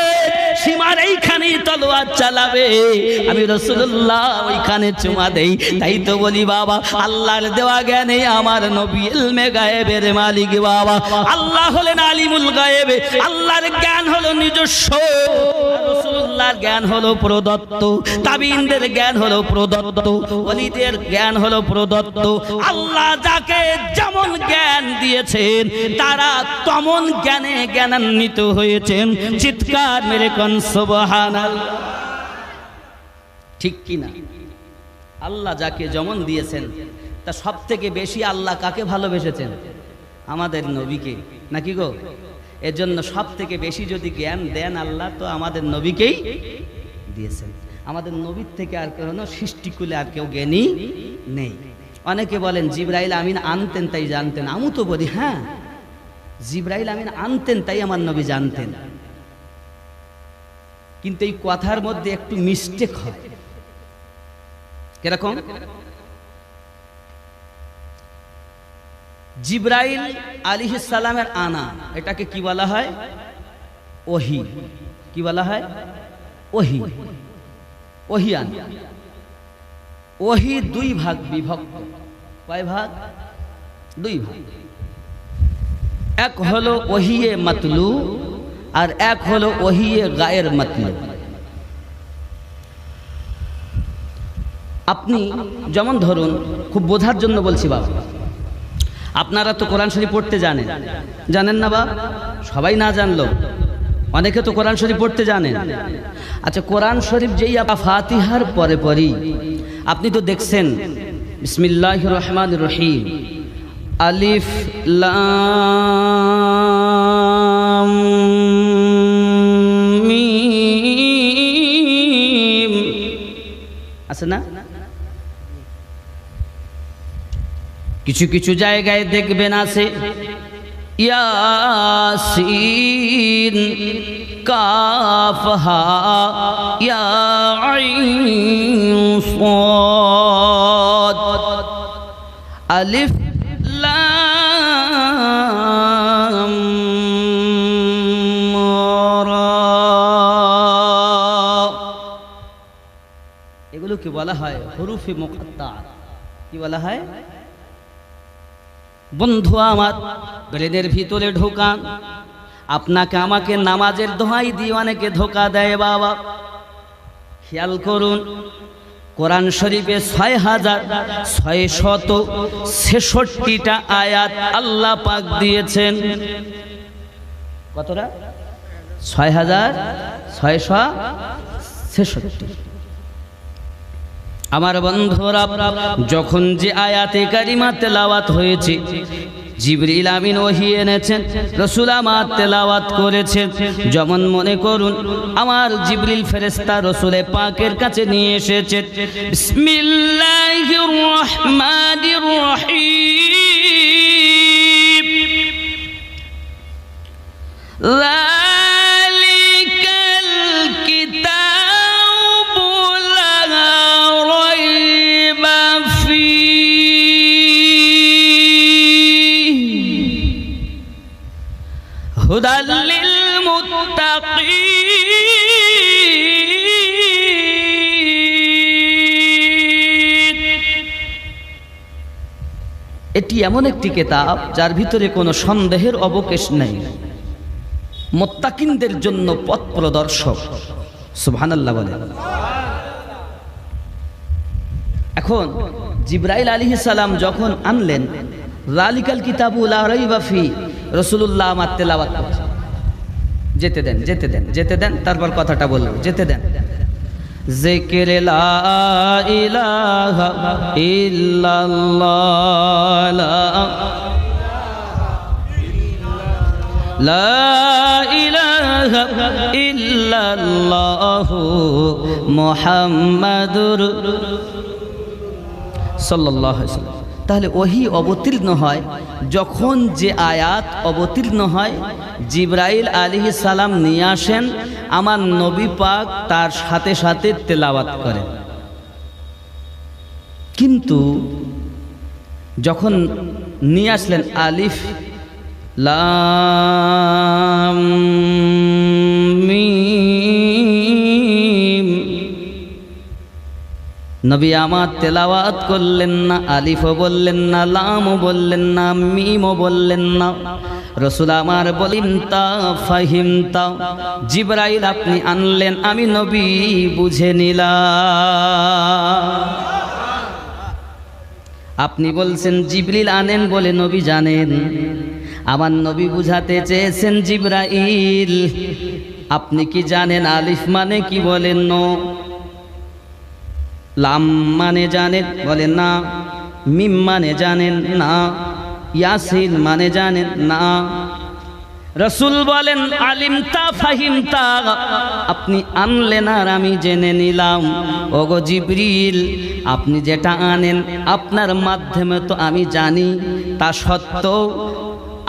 সীমার এইখানে তলোয়ার চালাবে আমি রাসূলুল্লাহ ওইখানে চুমা দেই তাই তো বলি বাবা আল্লাহর দেওয়া জ্ঞানে আমার নবী ইলমে গায়েবের মালিক বাবা আল্লাহ হলেন আলিমুল গায়েব আল্লাহর জ্ঞান হলো নিজস্ব রাসূলুল্লাহর জ্ঞান হলো প্রদত্ত তাবিঈনদের জ্ঞান হলো প্রদত্ত ওলিদের জ্ঞান হলো প্রদত্ত আল্লাহ যাকে যেমন জ্ঞান দিয়েছেন তারা তেমন জ্ঞানে জ্ঞানান্বিত হয়েছেন চিৎকার মেরে কোন সুবহানাল্লাহ ঠিক কি না আল্লাহ যাকে যেমন দিয়েছেন তা সবথেকে বেশি আল্লাহ কাকে ভালোবেসেছেন আমাদের নবীকে নাকি গো এজন্য সবথেকে বেশি যদি জ্ঞান দেন আল্লাহ তো আমাদের নবীকেই দিয়েছেন আমাদের নবীর থেকে আর কোনো সৃষ্টিকুলে আর কেউ জ্ঞানী নেই অনেকে বলেন জিবরাইল আমিন আনতেন তাই জানতেন আমি তো বলি হ্যাঁ জিবরাইল আমিন আনতেন তাই আমার নবী জানতেন কিন্তু এই কথার মধ্যে একটু মিস্টেক হয় কিরকম জিবরাইল আলাইহিস সালামের আনা এটাকে কি বলা হয় ওহী কি বলা হয় ওহী ওহী আনা ওহী দুই ভাগ বিভক্ত কয় ভাগ দুই ভাগ এক হলো ওহিয়ে মাতলু আর এক হলো ওহিয়ে গায়ের মাতলু আপনি যেমন ধরুন খুব বোঝার জন্য বলছি বাবা আপনারা তো কোরআন শরীফ পড়তে জানেন জানেন না বাবা সবাই না জানলো অনেকে তো কোরআন শরীফ পড়তে জানেন আচ্ছা কোরআন শরীফ যেই ফাতিহার পরে পরই আপনি তো দেখছেন বিসমিল্লাহির রহমানির রহিম আলিফ লাম মিম আছে না কিছু কিছু জায়গায় দেখবেন আছে ইয়াসিন কাফ হা ইয়া আইন আলিফ লাম রা, এগুলোকে বলা হয় হুরুফে মুকাত্তা। কি বলা হয়? বন্ধু আমার, ব্রেনের ভিতরে ঢোকান। আপনাকে আমাকে নামাজের দোহাই দিয়ে অনেকে ধোকা দেয় বাবা। খেয়াল করুন, কোরআন শরীফে ৬,৬৬৬টা আয়াত আল্লাহ পাক দিয়েছেন। কতটা? ৬,৬৬৬। আমার বন্ধুরা, যখন যে আয়াতে কারিমা তেলাওয়াত হয়েছে, জিবরিল আমিন ওহী এনেছেন, রাসূল আমার তেলাওয়াত করেছেন। যেমন মনে করুন আমার জিবরিল ফেরেশতা রাসূলে পাকের কাছে নিয়ে এসেছেন, বিসমিল্লাহির রহমানির রহিম, যালিকাল কিতাবু লা রাইবা ফীহি হুদাল লিল মুত্তাকিন। এটি এমন একটি কিতাব যার ভিতরে কোনো সন্দেহের অবকাশ নেই, মুত্তাকিনদের জন্য পথ প্রদর্শক। সুবহানাল্লাহ বলেন। এখন জিবরাইল আলাইহিস সালাম যখন আনলেন যালিকাল কিতাবু লা রাইবা ফীহি, রাসূলুল্লাহ আমার তেলাওয়াত করছেন। যেতে দেন, যেতে দেন, যেতে দেন, তারপর কথাটা বলবো, যেতে দেন। জিকিরে লা ইলাহা ইল্লাল্লাহ, লা ইলাহা ইল্লাল্লাহু মুহাম্মাদুর সাল্লাল্লাহু আলাইহি ওয়াসাল্লাম। তাহলে ওহী অবতীর্ণ হয় যখন যে আয়াত অবতীর্ণ হয়, জিবরাইল আলাইহিস সালাম নিয়ে আসেন, আমার নবী পাক তার সাথে সাথে তেলাওয়াত করেন। কিন্তু যখন নিয়ে আসলেন আলিফ লাম মিম, নবী আমার তেলাওয়াত করলেন না, আলিফও বললেন না, লামও বললেন না, মিমও বললেন না। রাসূল আমার বলেন তা ফাহিমতা, জিবরাইল আপনি আনলেন, আমি নবী বুঝে নিলাম। আপনি বলছেন জিবরিল আনেন বলে নবী জানেন, আমার নবী বুঝাতে চেয়েছেন জিবরাইল আপনি কি জানেন আলিফ মানে কি? বলেন না। লাম মানে জানেন? বলেন না। মিম মানে জানেন? না। ইয়াসিন মানে জানেন? না। রাসূল বলেন আলিমতা ফাহিমতা, আপনি আনলেন আর আমি জেনে নিলাম। ওগো জিবরিল, আপনি যেটা আনেন আপনার মাধ্যমে তো আমি জানি, তা সত্ত্বেও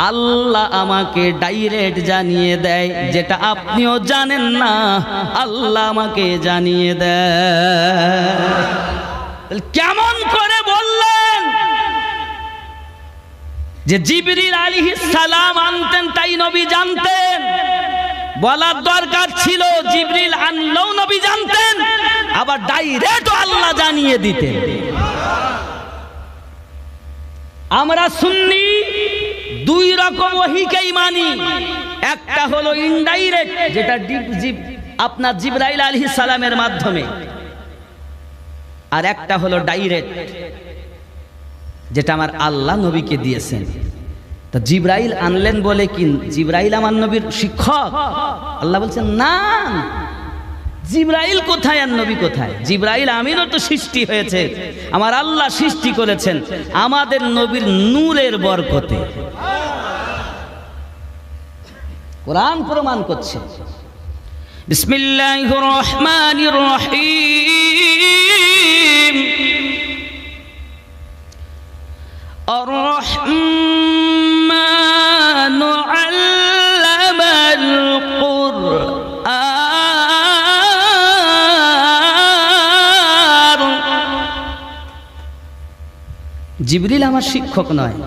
আল্লাহ আমাকে ডাইরেক্ট জানিয়ে দেয়, যেটা আপনিও জানেন না আল্লাহ আমাকে জানিয়ে দেয়। কেমন করে বললেন যে জিবরিল আলাইহিস সালাম আনতেন তাই নবী জানতেন? বলার দরকার ছিল জিবরিল আনলেও নবী জানতেন, আবার ডাইরেক্ট আল্লাহ জানিয়ে দিতেন। আমরা সুন্নি দুই রকম ওহীকেই মানি, একটা হলো ইনডাইরেক্ট, যেটা আপনার জিবরাইল আলাইহিস সালামের মাধ্যমে, আর একটা হলো ডাইরেক্ট, যেটা আমার আল্লাহ নবীকে দিয়েছেন। তা জিবরাইল আনলেন বলে কি জিবরাইল আমার নবীর শিক্ষক? আল্লাহ বলছেন না, জিবরাইল কোথায় আর নবী কোথায়? জিবরাইল আমিনও তো সৃষ্টি হয়েছে, আমার আল্লাহ সৃষ্টি করেছেন আমাদের নবীর নূরের বরকতে। কোরআন প্রমাণ করছে। বিসমিল্লাহির রহমানির রহিম, আর রহমানু আল্লামাল কুরআন জিবরিল আমার শিক্ষক নয়,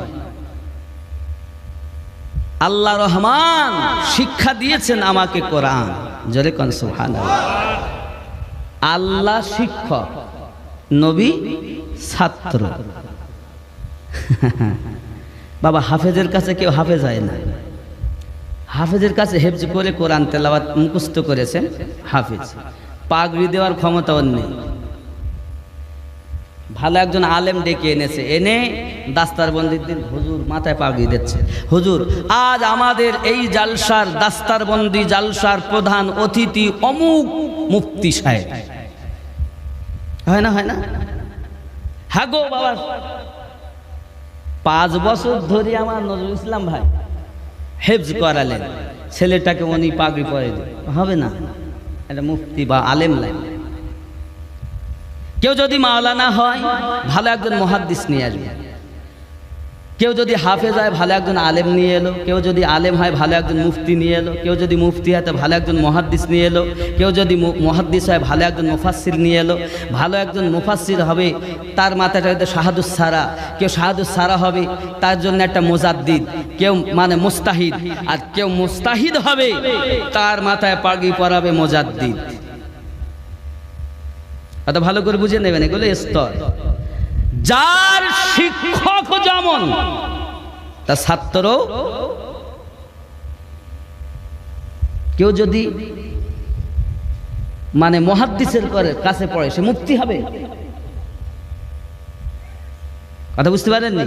আল্লাহ রহমান শিক্ষা দিয়েছেন আমাকে কোরআন। জোরে কোন সুবহানাল্লাহ। আল্লাহ শিক্ষক, নবী ছাত্র। বাবা হাফেজের কাছে কেউ হাফেজ হয় না, হাফেজের কাছে হেফজ করে কোরআন তেলাওয়াত মুখস্থ করেছেন হাফেজ, পাগড়ি দেওয়ার ক্ষমতা ওর নেই। ভালো একজন আলেম ডেকে এনেছে, এনে দাস্তারবন্দির দিন হুজুর মাথায় পাগড়ি দিচ্ছে। হুজুর আজ আমাদের এই জালসার দাস্তারবন্দি জালসার প্রধান অতিথি অমুক মুফতি সাহেব। হয় না, হয় না? হ্যাঁ গো বাবা, 5 বছর ধরে আমার নজরুল ইসলাম ভাই হেফজ করালেন, ছেলেটাকে উনি পাগড়ি পরে দেন, হবে না? এটা মুফতি বা আলেম লাগে। কেউ যদি মাওলানা হয় ভালো একজন মুহাদ্দিস নিয়ে আসবে, কেউ যদি হাফেজ হয় ভালো একজন আলেম নিয়ে এলো, কেউ যদি আলেম হয় ভালো একজন মুফতি নিয়ে এলো, কেউ যদি মুফতি হয় তো ভালো একজন মুহাদ্দিস নিয়ে এলো, কেউ যদি মুহাদ্দিস হয় ভালো একজন মুফাসসির নিয়ে এলো। ভালো একজন মুফাসসির হবে তার মাথাটা হয়তো শাহাদুস সারা, কেউ শাহাদুস সারা হবে তার জন্য একটা মুজাদ্দিদ, কেউ মানে মুস্তাহিদ, আর কেউ মুস্তাহিদ হবে তার মাথায় পাগড়ি পরাবে মুজাদ্দিদ। অত ভালো করে বুঝে নেবেন, এগুলো স্তর। যার শিক্ষক যেমন তার ছাত্র, কেউ যদি মানে মুহাদ্দিসের কাছে পড়ে সে মুফতি হবে, কথা বুঝতে পারেননি?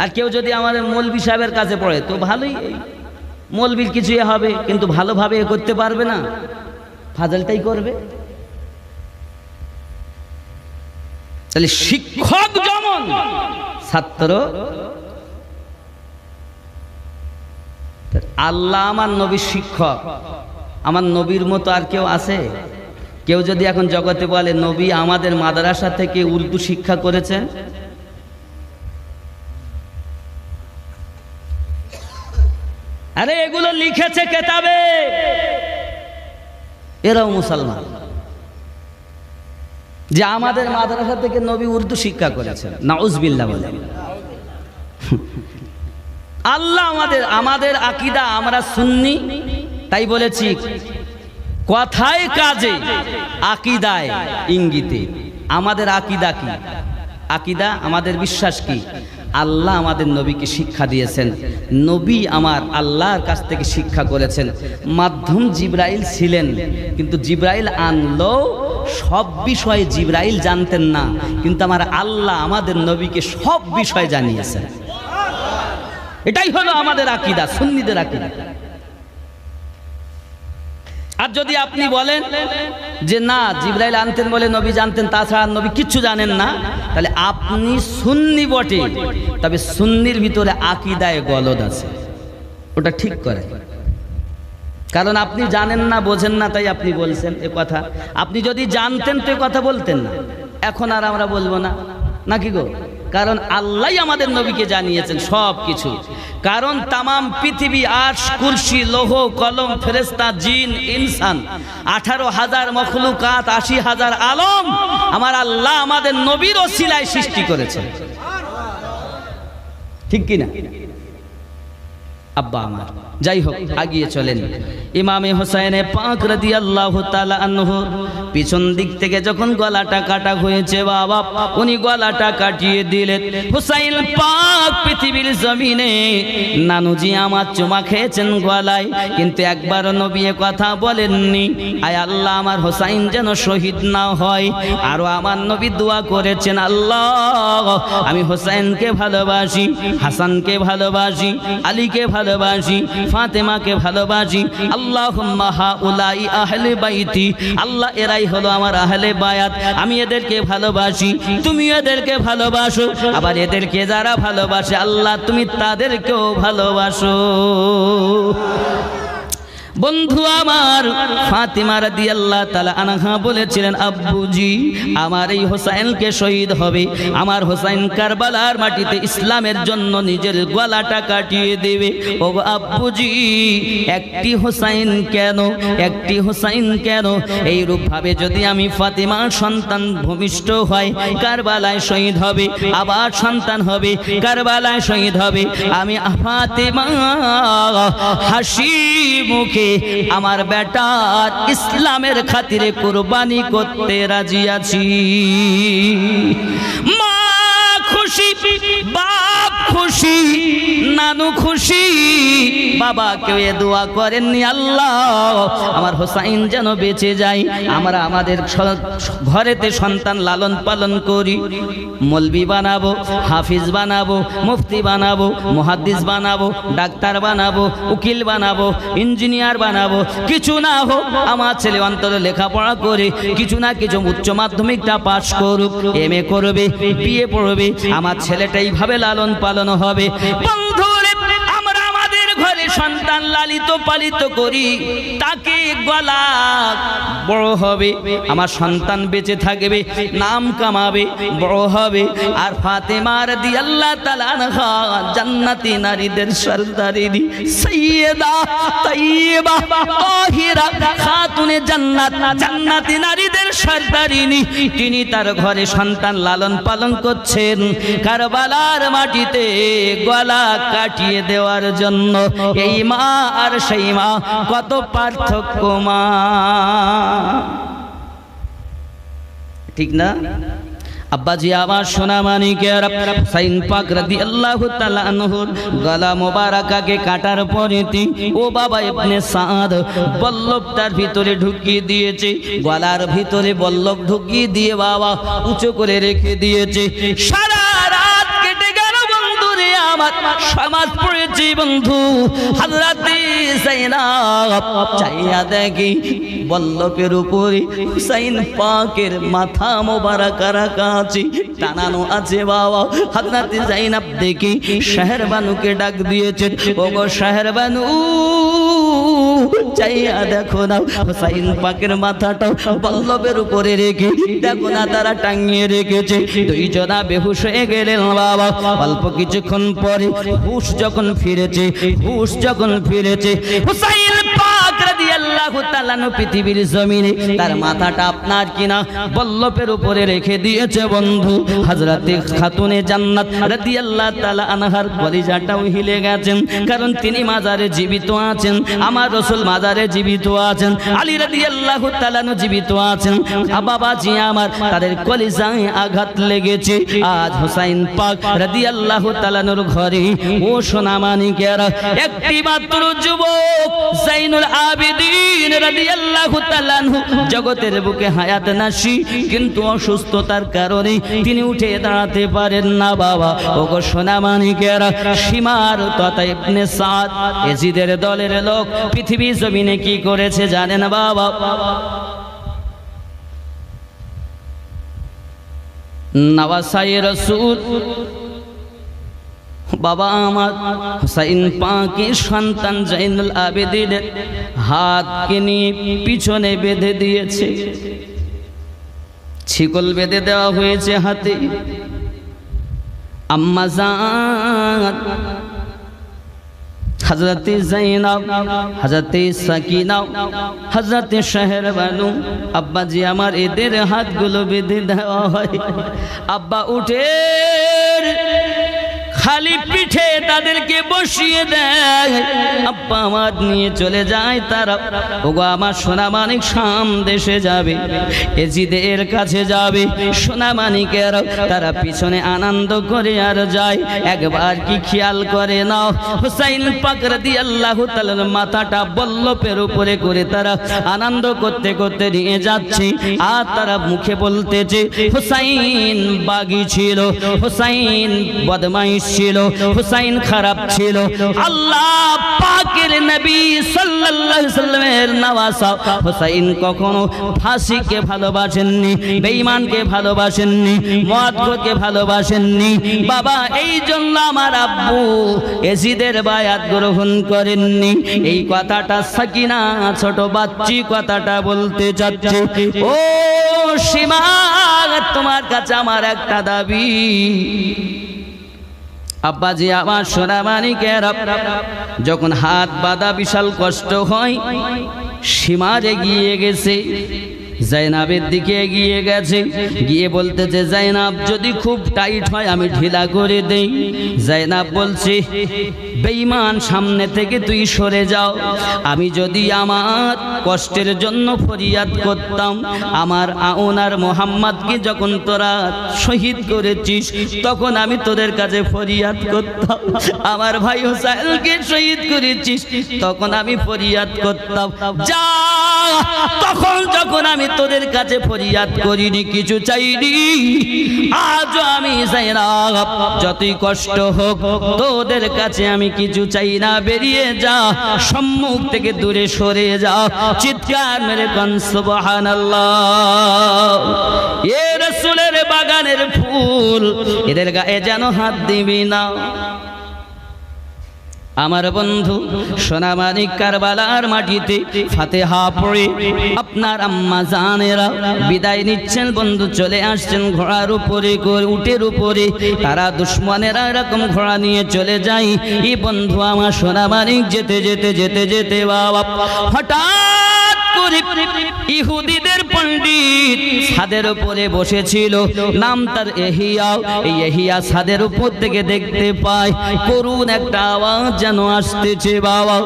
আর কেউ যদি আমাদের মৌলভী সাহেবের কাছে পড়ে তো ভালোই, মৌলভীর কিছু হবে কিন্তু ভালোভাবে করতে পারবে না, ফাজলটাই করবে। তাহলে শিক্ষক যেমন ছাত্র, আল্লাহ আমার নবীর শিক্ষক, আমার নবীর মতো আর কেউ আছে? কেউ যদি এখন জগতে বলে নবী আমাদের মাদ্রাসা থেকে উর্দু শিক্ষা করেছেন, আরে এগুলো লিখেছে কেতাবে, এরাও মুসলমান, যে আমাদের মাদ্রাসা থেকে নবী উর্দু শিক্ষা করেছেন। নাউজুবিল্লাহ বলে। আল্লাহ আমাদের আকীদা, আমরা সুন্নি, তাই বলেছি কথায় কাজে আকীদায় ইঙ্গিতে। আমাদের আকীদা কি? আকীদা আমাদের বিশ্বাস কি? আল্লাহ আমাদের নবীকে শিক্ষা দিয়েছেন, নবী আমার আল্লাহর কাছ থেকে শিক্ষা করেছেন। মাধ্যম জিবরাইল ছিলেন, কিন্তু জিবরাইল আনলো সব বিষয়ে জিবরাইল জানতেন না, কিন্তু আমার আল্লাহ আমাদের নবীকে সব বিষয় জানিয়েছেন। এটাই হলো আমাদের আকীদা, সুন্নিদের আকীদা। আর যদি আপনি বলেন যে না জিবরাইল আনতেন বলে নবী জানতেন, তাছাড়া নবী কিচ্ছু জানেন না, তাহলে আপনি সুন্নি বটে, তবে সুন্নির ভিতরে আকীদায় গলদ আছে, ওটা ঠিক করে। কারণ আপনি জানেন না, বোঝেন না, তাই আপনি বলছেন এ কথা। আপনি যদি জানতেন তো এ কথা বলতেন না, এখন আর আমরা বলবো না, নাকি গো? কারণ আল্লাহ আমাদের নবীকে জানিয়েছেন সব কিছু। কারণ তামাম পৃথিবী, আরশ, কুরসি, লৌহ কলম, ফেরেশতা, জিন, ইনসান, 18,000 মখলুকাত, 80,000 আলম আমার আল্লাহ আমাদের নবীর ওসিলায় সৃষ্টি করেছেন, ঠিক কিনা? আব্বা আমার, যাই হোক আগিয়ে চলেন। ইমামে হোসেনে পাক রাদিয়াল্লাহু তাআলা আনহু পিছন দিক থেকে যখন গলাটা কাটা হয়েছে, বাবা উনি গলাটা কাটিয়ে দিলেন। হুসাইন পাক পৃথিবীর জমিনে নানুজি আমার চুমা খেয়েছেন গলায়, কিন্তু একবার নবী কথা বলেননি, আয় আল্লাহ আমার হোসাইন যেন শহীদ না হয়। আরো আমার নবী দোয়া করেছেন, আল্লাহ আমি হোসাইনকে ভালোবাসি, হাসানকে ভালোবাসি, আলীকে ভালোবাসি, ফাতেমাকে ভালোবাসি। আল্লাহুম্মা হাউলাই আহলে বাইতি, আল্লাহ এরাই হলো আমার আহলে বায়াত, আমি এদেরকে ভালোবাসি, তুমি এদেরকে ভালোবাসো। আবার এদেরকে যারা ভালোবাসে আল্লাহ তুমি তাদেরকেও ভালোবাসো। বন্ধু আমার ফাতিমা রাদিয়াল্লাহু তাআলা আনহা বলেছিলেন, আব্বুজি আমার এই হোসাইনকে শহীদ হবে, আমার হোসাইন কারবালার মাটিতে ইসলামের জন্য নিজের গলাটা কাটিয়ে দেবে। ও আব্বুজি একটি হোসাইন কেন, একটি হোসাইন কেন? এইরূপ ভাবে যদি আমি ফাতিমার সন্তান ভূমিষ্ঠ হয়, কারবালায় শহীদ হবে, আবার সন্তান হবে, কারবালায় শহীদ হবে, আমি ফাতিমা হাসি মুখে আমার বেটার ইসলামের খাতিরে কুরবানি করতে রাজি আছি। মা খুশি, বাপ খুশি, নানু খুশি, বাবা কেউ দোয়া করেননি, আল্লাহ আমার হোসাইন যেন বেঁচে যায়, আমরা আমাদের ঘরেতে সন্তান লালন পালন করি, মৌলবি বানাবো, হাফিজ বানাবো, মুফতি বানাবো, মুহাদ্দিস বানাবো, ডাক্তার বানাবো, উকিল বানাবো, ইঞ্জিনিয়ার বানাবো, কিছু না হোক আমার ছেলে অন্তত লেখাপড়া করে কিছু না কিছু উচ্চ মাধ্যমিকটা পাশ করুক, এমএ করবে, বিএ পড়বে, আমার ছেলেটা এইভাবে লালন পালন হবে। বন্ধুরে আমরা আমাদের ঘরে সন্তান লালিত পালিত করি, তাকে গলা বড় হবে, আমার সন্তান বেঁচে থাকবে, নাম কামাবে, বড় হবে। আর ফাতেমা রাদিয়াল্লাহু তাআলা আনহা জান্নাতি নারীদের সরদারিনী, সাইয়্যিদা তাইয়্যিবা তাহিরা খাতুনে জান্নাত, জান্নাতি নারীদের সরদারিনী, তিনি তার ঘরে সন্তান লালন পালন করছেন কারবালার মাটিতে গলা কাটিয়ে দেওয়ার জন্য। এই মা আর সেই মা কত পার্থক্য মা, ঠিক না? আব্বাজি আমার সোনা মানিকের হুসাইন পাক রাদিয়াল্লাহু তাআলা আনহুর গলা মোবারকাকে কাটার পরে ও বাবা ইবনে সাদ বল্লভটার ভিতরে ঢুকিয়ে দিয়েছে, গলার ভিতরে বল্লভ ঢুকিয়ে দিয়ে বাবা উঁচু করে রেখে দিয়েছে। সারা রাত কেটে গেল বন্ধুরে আমার, সমাজ পড়েছি বন্ধু, হযরতে যায়েনব চাইয়া দেখি বল্লভের উপরে হুসাইন পাকের মাথা মোবারক রাখা আছে, টানানো আছে বাবা। হযরতে যায়েনব দেখি শাহরবানুকে ডাক দিয়েছেন, ওগো শাহরবানু চাইয়া দেখো না হুসাইন পাকের মাথাটা বল্লভের উপরে রেখে দেখো না তারা টাঙিয়ে রেখেছে। দুইজনা বেহুশ হয়ে গেলেন বাবা। অল্প কিছুক্ষণ পরে হুশ যখন ফিরেছে, হুশ যখন ফিরেছে, হুসাইন পাক রাদিয়াল্লাহু তাআলা পৃথিবীর জমিনে তার মাথাটা আপনার কিনা বল্লভের উপরে রেখে দিয়েছে বন্ধু। হযরতে খাতুনে জান্নাত রাদিয়াল্লাহু তাআলা আনহার কলিজাটাও হিলে গেছেন, কারণ তিনি মাজারে জীবিত আছেন, আমার রাসূল মাজারে জীবিত আছেন, আলী রাদিয়াল্লাহু তাআলা জীবিত আছেন। বাবাজি আমার তাদের কলিজায় আঘাত লেগেছে। আজ হুসাইন পাক রাদিয়াল্লাহু তাআলার ঘরে ও সোনা মানিকেরা একটি মাত্র যুবক যাইনুল আবেদিন রাদিয়াল্লাহু তাআলা জগতের বুকে হায়াত নাশি, কিন্তু অসুস্থতার কারণে তিনি উঠে দাঁড়াতে পারেন না বাবা। ওগো সোনা মানিকেরা সীমার তথা ইবনে সাদ এজিদের দলের লোক পৃথিবী জমিনে কি করেছে জানেন বাবা? নওয়াসাই রাসূল বাবা আমার হুসাইন পাকের সন্তান যাইনুল আবেদিনের হাতকে নিয়ে পিছনে বেঁধে দিয়েছে, শিকল বেঁধে দেওয়া হয়েছে হাতে। আম্মা জান হযরতে যায়েনব, হযরতে সাকিনা, হযরতে শাহরবানু, আব্বাজি আমার এদের হাতগুলো বেঁধে দেওয়া হয়। আব্বা উঠে খালি পিঠে তাদেরকে বসিয়ে দেয়, আব্বা আমার নিয়ে চলে যায় তারা। ওগো আমার সোনা মানিক শাম দেশে যাবে, এজিদের কাছে যাবে। সোনা মানিকের তারা পিছনে আনন্দ করে আর যায়। একবার কি খেয়াল করে নাও, হুসাইন পাক রাদিয়াল্লাহু তাআলার মাথাটা বল্লভের উপরে করে তারা আনন্দ করতে করতে নিয়ে যাচ্ছে। আর তারা মুখে বলতেছে হুসাইন বাগী ছিল, হুসাইন বদমাইশ ছিল, হুসাইন খারাপ ছিল। আল্লাহ পাকের নবী সাল্লাল্লাহু আলাইহি সাল্লামের নওয়াসা হুসাইন কখনো ফাঁসিকে ভালোবাসেননি, বেঈমানকে ভালোবাসেননি, মুআদ্দকে ভালোবাসেননি। বাবা এই জন্য আমার আব্বু এজিদের বায়াত গ্রহণ করেননি। এই কথাটা সাকিনা ছোট বাচ্চি কথাটা বলতে যাচ্ছে। ও সীমা, তোমার কাছে আমার একটা দাবি। আব্বাজি আমার সোনামানিকের যখন হাত বাঁধা বিশাল কষ্ট হয়, সীমার এগিয়ে গেছে, জাইনাবের দিকে এগিয়ে গেছে, গিয়ে বলতেছে জাইনাব যদি খুব টাইট হয় আমি ঢিলা করে দেই। জাইনাব বলছে বেঈমান সামনে থেকে তুই সরে যাও। আমি যদি আমার কষ্টের জন্য ফরিয়াদ করতাম, আমার ওনার মোহাম্মদকে যখন তোরা শহীদ করেছিস তখন আমি তোদের কাছে ফরিয়াদ করতাম। আমার ভাই হোসাইনকে শহীদ করেছিস তখন আমি ফরিয়াদ করতাম। যা, তখন যখন আমি তোদের কাছে ফরিয়াদ করিনি, কিছু চাইনি, আজও আমি জাইনাব যতই কষ্ট হোক তোদের কাছে আমি কিছু চাই না। বেরিয়ে যা, সম্মুখ থেকে দূরে সরে যা। চিৎকার মেরে কোন সুবহানাল্লাহ। এ রাসূলের বাগানের ফুল, এদের গায়ে যেন হাত দিবি না। আমার বন্ধু সোনামানিক কারবালার মাটিতে ফাতেহা পড়ে আপনার আম্মা জানেরা বিদায় নিচ্ছেন। বন্ধু চলে আসছেন ঘোড়ার উপরে, উটের উপরে। তারা দুশ্মনেরা এরকম ঘোড়া নিয়ে চলে যায়। এই বন্ধু আমার সোনামানিক যেতে যেতে যেতে যেতে বাবা হঠাৎ করে ইহুদিদের পণ্ডিত ছাদের উপরে বসেছিল, নাম তার এহিয়া। এই এহিয়া ছাদের উপর থেকে দেখতে পায় করুণ একটা আওয়াজ যেন আসতেছে বাবা,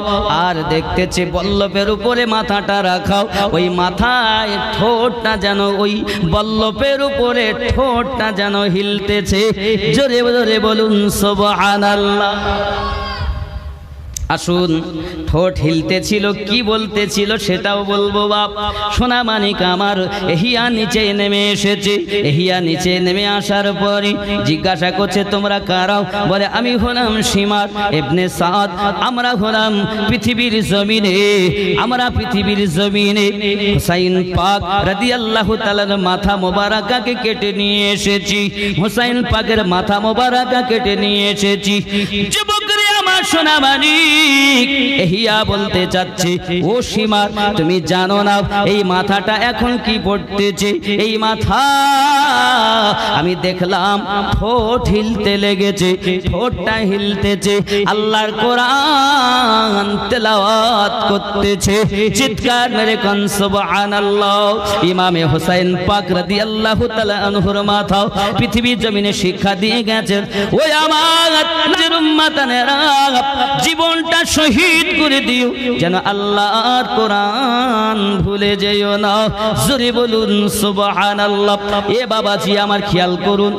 আর দেখতেছে বল্লভের উপরে মাথাটা রাখা, ওই মাথায় ঠোঁটটা যেন ওই বল্লভের উপরে ঠোঁটটা যেন হিলতেছে। জোরে জোরে বলুন সুবহানাল্লাহ। আসুন, ঠোঁট হিলতেছিল, কি বলতেছিল সেটাও বলবো বাপ। সোনামানিক আমার এহিয়া নিচে নেমে এসেছে। এহিয়া নিচে নেমে আসার পরে জিজ্ঞাসা করছে তোমরা কারা? বলে আমি হলাম সিমার ইবনে সাদ, আমরা হলাম পৃথিবীর জমিনে, আমরা পৃথিবীর জমিনে হুসাইন পাক রাদিয়াল্লাহু তাআলার মাথা মোবারকাকে কেটে নিয়ে এসেছি। হুসাইন পাকের মাথা মোবারকা কেটে নিয়ে এসেছি। যুবকরে আমার সোনামানিক এহিয়া বলতে চাচ্ছে, ও সীমা তুমি জানো না এই মাথাটা এখন কি পড়তেছে? এই মাথা আমি দেখলাম ঠোঁট হিলতে লেগেছে, ঠোঁটটা হিলতেছে, আল্লাহর কোরআন তেলাওয়াত করতেছে। চিৎকার মেরে কোন সুবহানাল্লাহ। ইমামে হুসাইন পাক রাদিয়াল্লাহু তাআলা আনহুর মাথা পৃথিবীর জমিনে শিক্ষা দিয়ে গেছেন, ওই আমার উম্মতানেরা জীবনটা শহীদ করে দিও যেন আল্লাহর কোরআন ভুলে যেও না। জোরে বলুন সুবহানাল্লাহ। এ বাবাজি আমার খেয়াল করুন,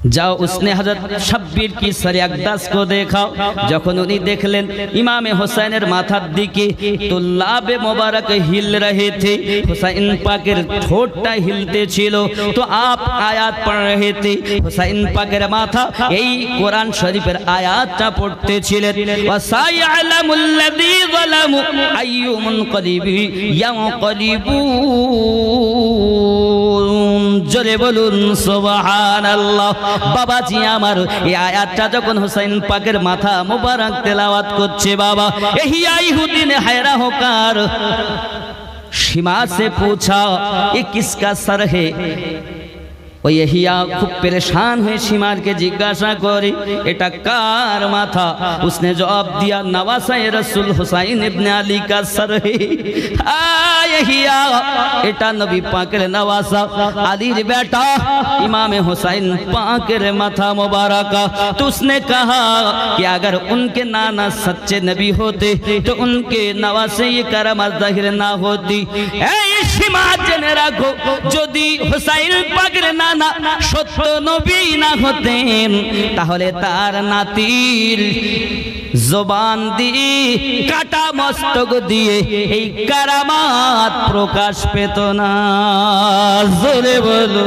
जाओ उसने हजरत शब्बीर की सरे अक़दस को देखा। जखन उन्हीं देखलें इमाम हुसैनेर माथार दिके तो लाबे मुबारक हिल रहे थे, हुसैन पाकेर ठोंटटा हिलते छिलो। तो आप आयात पढ़ रहे थे, हुसैन पाकेर माथा এই কোরআন শরীফের আয়াতটা পড়তে ছিলেন। ওয়াসায়ালামুল লাযী যালামু আইয়ু মুনকালিবি ইয়ানকালিবুন। জোরে বলুন সুবহানাল্লাহ। বাবাজি আমার এই আয়াতটা যখন হুসাইন পাকের মাথা মোবারক তেলাওয়াত করছে, বাবা এহিয়া ইহুদি ने हैरान होकर सीमा से पूछा ये किसका सर है? ওই এহিয়া খুব পরেশান হয়ে সীমারকে জিজ্ঞাসা করে এটা কার মাথা? उसने जवाब दिया नवासाए रसूल हुसैन इब्ने अली का सर है। এহিয়া এটা নবী পাকের নওয়াসা আলীর बेटा इमाम हुसैन पाकेर माथा मुबारका। तो उसने कहा कि अगर उनके नाना सच्चे नबी होते तो उनके नवासे ये करामत जाहिर ना होती। সীমা জেনে রাখো, যদি হুসাইন পাকের নানা সত্য নবী না হতেন তাহলে তার নাতির জবান দিয়ে কাটা মস্তক দিয়ে এই কারামাত প্রকাশ পেত না। জোরে বলো।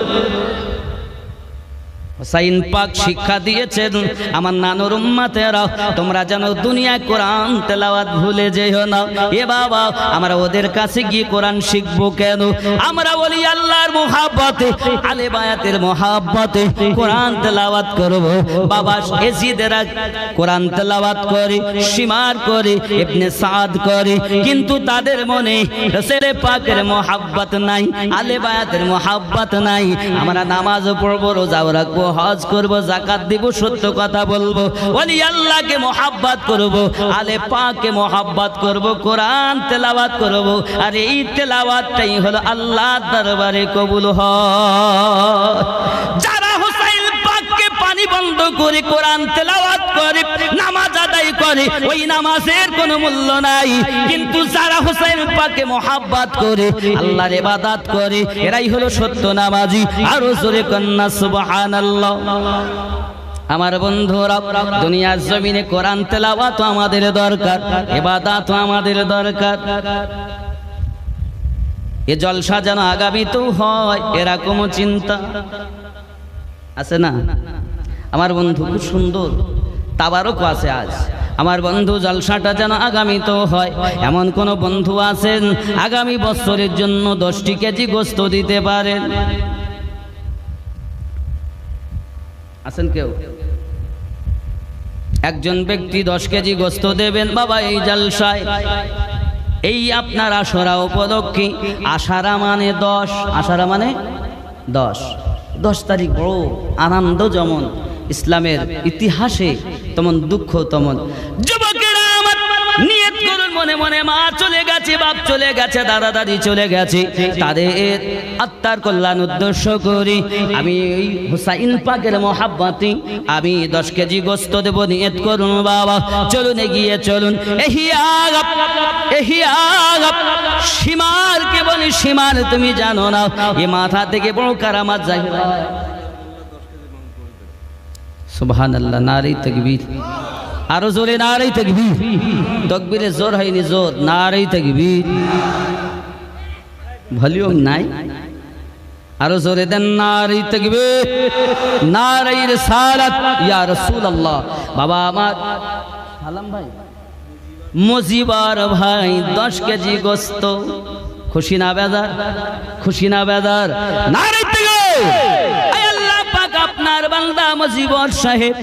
হুসাইন পাক শিক্ষা দিয়েছেন আমার নানুর উম্মতেরা তোমরা যেন দুনিয়ায় কোরআন তেলাওয়াত ভুলে যেও না। এ বাবা আমরা ওদের কাছে গিয়ে কোরআন শিখবো কেন? আমরা বলি আল্লাহর মুহাব্বতে আলে বায়াতের মুহাব্বতে কোরআন তেলাওয়াত করব। বাবা এজিদেরা কোরআন তেলাওয়াত করে, শিমার করে, ইবনে সাদ করে, কিন্তু তাদের মনে রাসূল পাকের মুহাব্বত নাই, আলে বায়াতের মুহাব্বত নাই। আমরা নামাজ পড়বো, রোজাও রাখবো, হজ করব, যাকাত দিব, সত্য কথা বলবো, ওলি আল্লাহকে মুহাব্বত করব, আলে পাককে মুহাব্বত করব, কোরআন তেলাওয়াত করব। আর এই তেলাওয়াতটাই হলো আল্লাহর দরবারে কবুল হয়। যারা হুসাইন পাককে পানি বন্ধ করে কোরআন তেলাওয়াত করে, নামাজ আদায় করে, ওই নামাজের কোনো মূল্য নাই। কিন্তু যারা হুসাইন পাককে মুহাব্বত করে, আল্লাহর ইবাদত করে, এরাই হলো সত্য নামাজি। আরো জোরে কন্না সুবহানাল্লাহ। আমার বন্ধুরা, দুনিয়ার জমিনে কোরআন তেলাওয়াত আমাদের দরকার, ইবাদত আমাদের দরকার। এ জলসা যেন আগামীতেও হয় এরকম চিন্তা আছে না? আমার বন্ধু খুব সুন্দর তাবারক আছে আজ। আমার বন্ধু জলসাটা যেন আগামীতেও হয়। এমন কোন বন্ধু আছেন আগামী বছরের জন্য 10 কেজি গোশত দিতে পারেন? আছেন কেউ? একজন ব্যক্তি 10 কেজি গোশত দেবেন বাবা এই জলসায়। এই আপনার আশরা উপলক্ষে, আশারা মানে 10, আশারা মানে 10 তারিখ বড় আনন্দ যেমন ইসলামের ইতিহাসে তেমন দুঃখ তেমন। যুবকেরা আমার নিয়ত করুন মনে মনে, মা চলে গেছে, বাপ চলে গেছে, দাদা দাদি চলে গেছে, তাদের আত্মার কল্যাণ উদ্দেশ্য করি আমি এই হুসাইন পাকের মুহাব্বতে আমি 10 কেজি গোশত দেব। নিয়ত করুন বাবা, চলুন এগিয়ে চলুন। সীমার কে বলি, সীমার তুমি জানো না, এ মাথা থেকে বড় কারামাত যায়। সুবহানাল্লাহ, নারে তাকবীর, আরো জোরে নারে তাকবীর। তাকবীরে জোর হয়নি, জোর নারে তাকবীর। ভলিউম নাই, আরো জোরে দেন নারে তাকবীর, নারে রিসালাত ইয়া রাসূলুল্লাহ। বাবা আমার সালাম ভাই, মুজিবার ভাই 10 কেজি গোশত, খুশি না বেজার? খুশি না বেজার? নারে তাকবীর। আল্লাহ পাক আপনার বান্দা মুজিবর সাহেব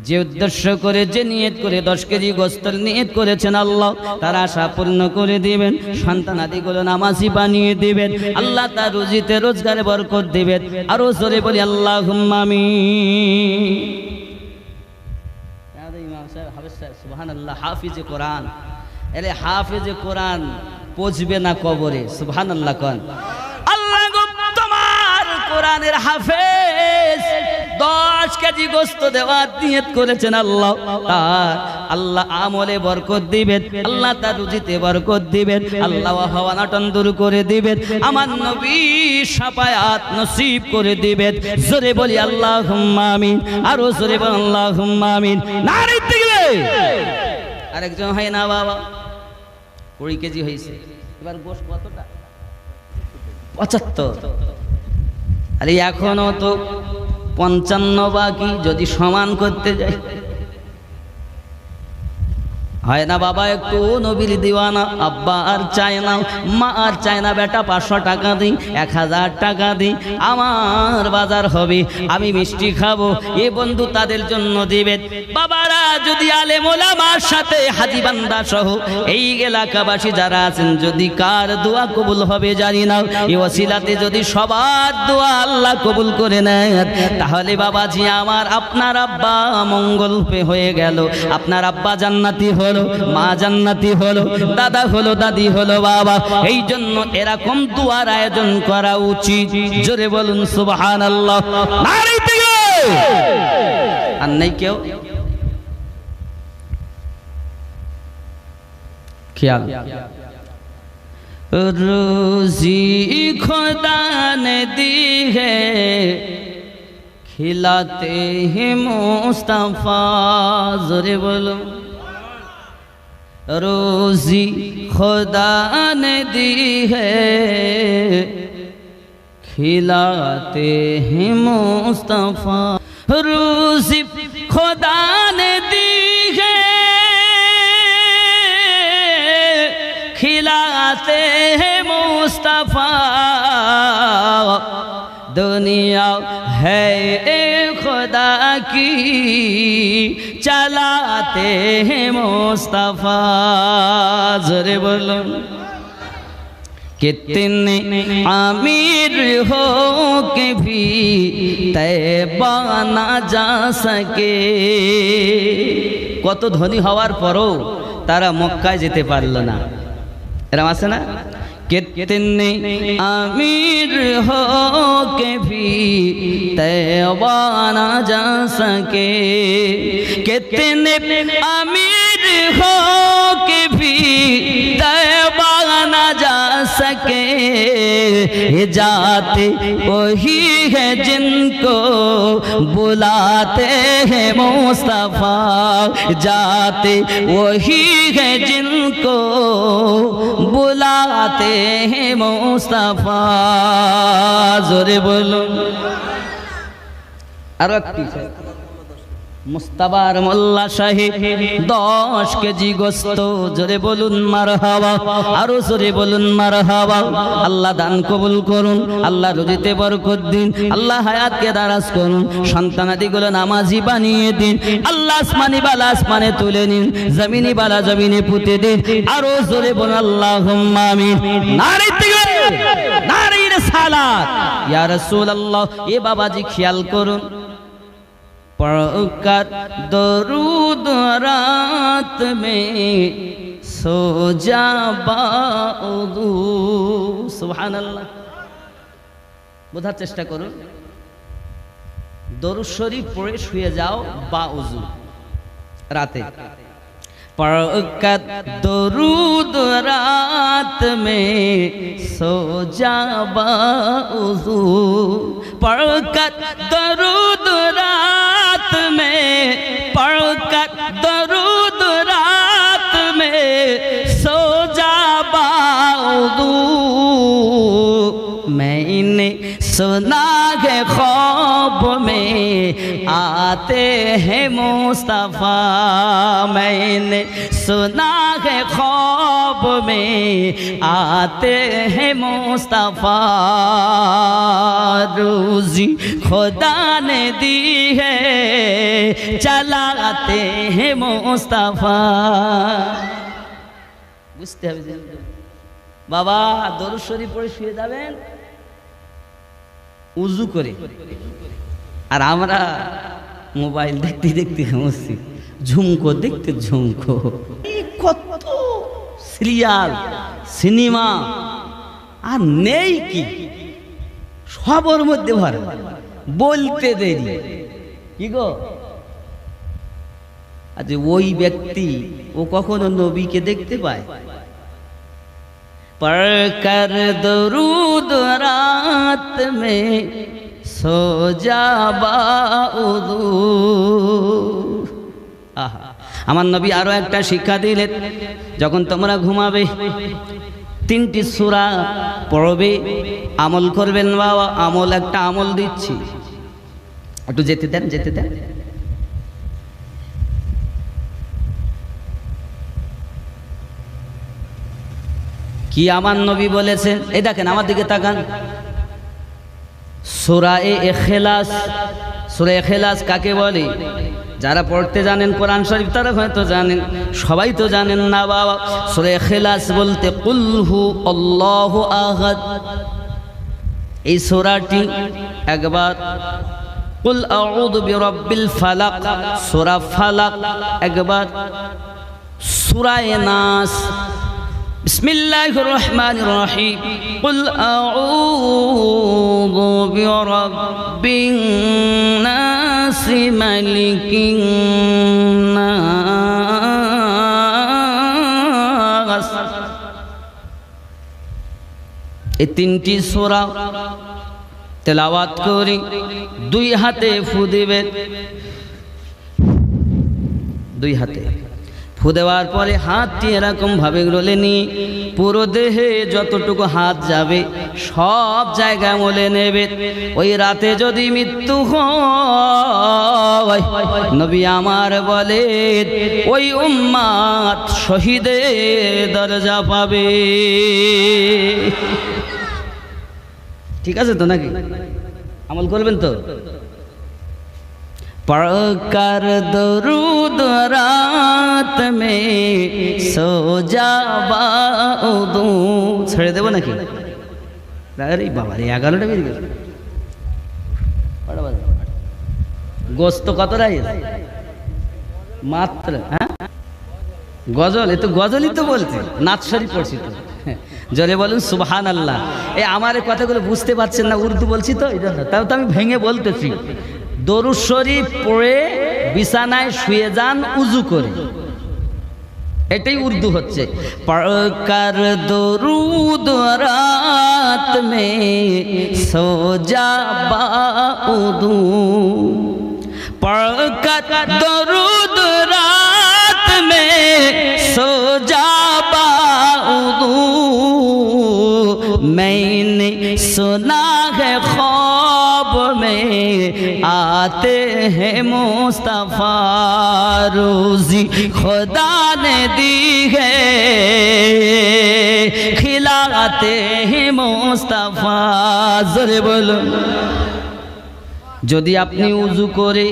যে উদ্দেশ্য করে, যে নিয়ত করে 10 কেজি গোশত নিয়ত করেছেন, আল্লাহ তার আশা পূর্ণ করে দিবেন। সন্তানাদিগুলো নামাজি বানিয়ে দিবেন, আল্লাহ তার রুজিতে রোজগারে বরকত দিবেন। আরো জোরে বলি আল্লাহুম্মা আমিন। সুবহানাল্লাহ, হাফিজে কোরআন। এরে হাফিজে কোরআন পৌঁছবে না কবরে? সুবহানাল্লাহ কোন। আল্লাহ গো তোমার কোরআনের হাফেজ 10 কেজি গোশত দেওয়ার নিয়ত করেছেন, আল্লাহ তার আল্লাহ আমলে বরকত দিবেন, আল্লাহ তার রুজিতে বরকত দিবেন, আল্লাহ হাওয়ানাটন দূর করে দিবেন, আমার নবী শাফায়াত নসিব করে দিবেন। জোরে বলি আল্লাহুম্মা আমিন, আরো জোরে বলি আল্লাহুম্মা আমিন। নারে তাকবীর। আরেকজন হয় না বাবা 20 কেজি হয়েছে, এবার গোশত কতটা? 75। আরে এখনো তো 55 বাকি, যদি সমান করতে যাই হয় না বাবা। একটু নবীর দিওয়ানা, আব্বা আর চায় না, মা আর চায় না, বেটা 500 টাকা দিই, 1000 টাকা দিই, আমার বাজার হবে, আমি মিষ্টি খাবো, এ বন্ধু তাদের জন্য দিবেন। বাবারা যদি আলেম ওলামার সাথে হাজী বান্দা সহ এই এলাকাবাসী যারা আছেন, যদি কার দোয়া কবুল হবে জানি না, এই ওসিলাতে যদি সবার দোয়া আল্লাহ কবুল করে নেয়, তাহলে বাবাজি আমার আপনার আব্বা মঙ্গল হয়ে গেল, আপনার আব্বা জান্নাতি হলো, মা জান্নাতি হলো, দাদা হলো, দাদি হলো বাবা। এই জন্য এরকম দুয়ার আয়োজন করা উচিত। জোরে বলুন সুবহানাল্লাহ। নারে তাকবীর। আর নাই কেউ খেয়াল। রোজি खुदा ने दी है खिलाते हैं मुस्तफा। जोरे बोलो। रोजी खुदा ने दी है खिलाते हैं मुस्तफा रूज़ी खुदा ने दी है खिलाते हैं मुस्तफा दुनिया है एक खुदा की चलाते हैं मुस्तफा ज़ोरे बोलो कितने अमीर हो के भी तैबा ना जा सके কত ধনী হওয়ার পরও তারা মক্কায় যেতে পারল না এরকম আছে না कितने अमीर हो के भी तैबा ना जा सके कितने अमीर हो के भी तैबा ना जा सके जाते वही है जिनको बुलाते हैं मुस्तफा जाते वही है जिनको बुलाते हैं मुस्तफा जोरे बोलो मुस्तबार मोल्ला शाही 10 केजी गोस्त जोरे बोलुन मारहाबा आरो जोरे बोलुन मारहाबा अल्लाह दान कबुल করুন আল্লাহ রুজিতে বরকত দিন আল্লাহ হায়াতকে দারাজ করুন সন্তানাদিগুলো নামাজি বানিয়ে দিন আল্লাহ আসমানি বালা আসমানে তুলে নিন জমিনি বালা জমিনে পুঁতে দিন আরো জোরে বলুন আল্লাহুম্মা আমিন নারে তাকবীর নারে রিসালাত ইয়া রাসূলুল্লাহ এ বাবাজি খেয়াল করুন पढ़कर दरूद रात में सो जा बाउदू सुबहानाल्लाह বোঝার চেষ্টা করুন দরুদ শরীফ পড়ে শুয়ে যাও বাউজু রাতে पढ़कर दरूद रात में सो जा बाउजू पढ़कर दरूद रात में पढ़कर दरूद रात में सो जा बाउजू मैंने सुना है ख्वाब में आते हैं मुस्तफा मैंने सुना है ख्वाब में आते हैं मुस्तफा रोज़ी खुदा ने दी है चलाते हैं मुस्तफा বুঝতে হবে বাবা দরুদ শরীফ পড়ে শুয়ে যাবেন উযু করে আর আমরা মোবাইল দেখতে দেখতে ঘুমোচ্ছি ঝুমকো দেখতে ঝুমকো কত সিরিয়াল সিনেমা আর নেই কি সবার মধ্যে ভরা বলতে দেরি কি গো আজ ওই ব্যক্তি ও কখনো নবীকে দেখতে পায় पढ़कर दरूद रात में सो जा बाउदू आहा আমার নবী আরো একটা শিক্ষা দিলেন যখন তোমরা ঘুমাবে 3টি সূরা পড়বে আমল করবেন বাবা আমল একটা আমল দিচ্ছি একটু যেতে দেন কি আমার নবী বলেছেন এই দেখেন আমার দিকে তাকান সূরা ইখলাস সূরা ইখলাস কাকে বলে যারা পড়তে জানেন কোরআন শরীফ তারা হয়তো জানেন সবাই তো জানেন না বাবা সূরা ইখলাস বলতে কুল হু আল্লাহু আহাদ এই সূরাটি একবার কুল আউযু বিরাব্বিল ফালাক সূরা ফালাক একবার সূরা নাস বিসমিল্লাহির রহমানির রহিম কুল আউযু বিরাব্বিন নাস মালিকিন নাস এই তিনটি সূরা তেলাওয়াত করি দুই হাতে ফু দিবেন দুই হাতে ফু ফু দেওয়ার পরে হাতটি এরকম ভাবে রলে নি পুরো দেহে যতটুকু হাত যাবে সব জায়গায় মলে নেবে। ওই রাতে যদি মৃত্যু হয় নবী আমার বলে ওই উম্মাত শহীদের দরজা পাবে। ঠিক আছে তো নাকি? আমল করবেন তো? पढ़कर दरूद रात में सो जा बाउदू ছেড়ে দেব নাকি? আরে বাবা রে 11টা বেজে গেছে। গোস্ত কত রাইস মাত্র? হ্যাঁ গজল, এ তো গজলই তো বলছে, নাচ শরীফ পড়ছি তো। জোরে বলুন সুবহানাল্লাহ। এই আমার কথাগুলো বুঝতে পারছেন না, উর্দু বলছি তো এই জন্য, তাও তো আমি ভেঙে বলতেছি। দরুদ শরীফ পড়ে বিছানায় শুয়ে যান উজু করে, এটাই উর্দু হচ্ছে। পড়কর দরুদ রাত মে সো যা বাউদু, পড়কর দরুদ রাত মে সো যা বাউদু, मैंने सुना है ख्वाब में आते हैं मुस्तफा, रोजी खुदा ने दी है खिलाते हैं मुस्तफा। জোরে বলুন। যদি আপনি উজু করে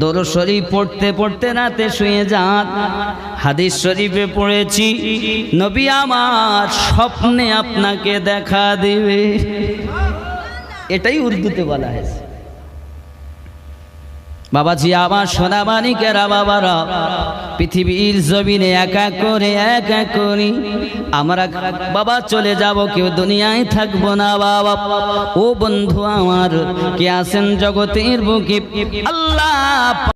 দরুদ শরীফ পড়তে পড়তে রাতে শুয়ে যান, হাদিস শরীফে পড়েছি নবী আমার স্বপ্নে আপনাকে দেখা দেবে, এটাই উর্দুতে বলা হয়েছে। বাবাজি আমার সোনা মানিকেরা বাবারা, পৃথিবীর জমিনে এক এক করে আমরা বাবা চলে যাব, কেউ দুনিয়ায় থাকবো না বাবা। ও বন্ধু আমার কে আছেন জগতের বুকে? আল্লাহ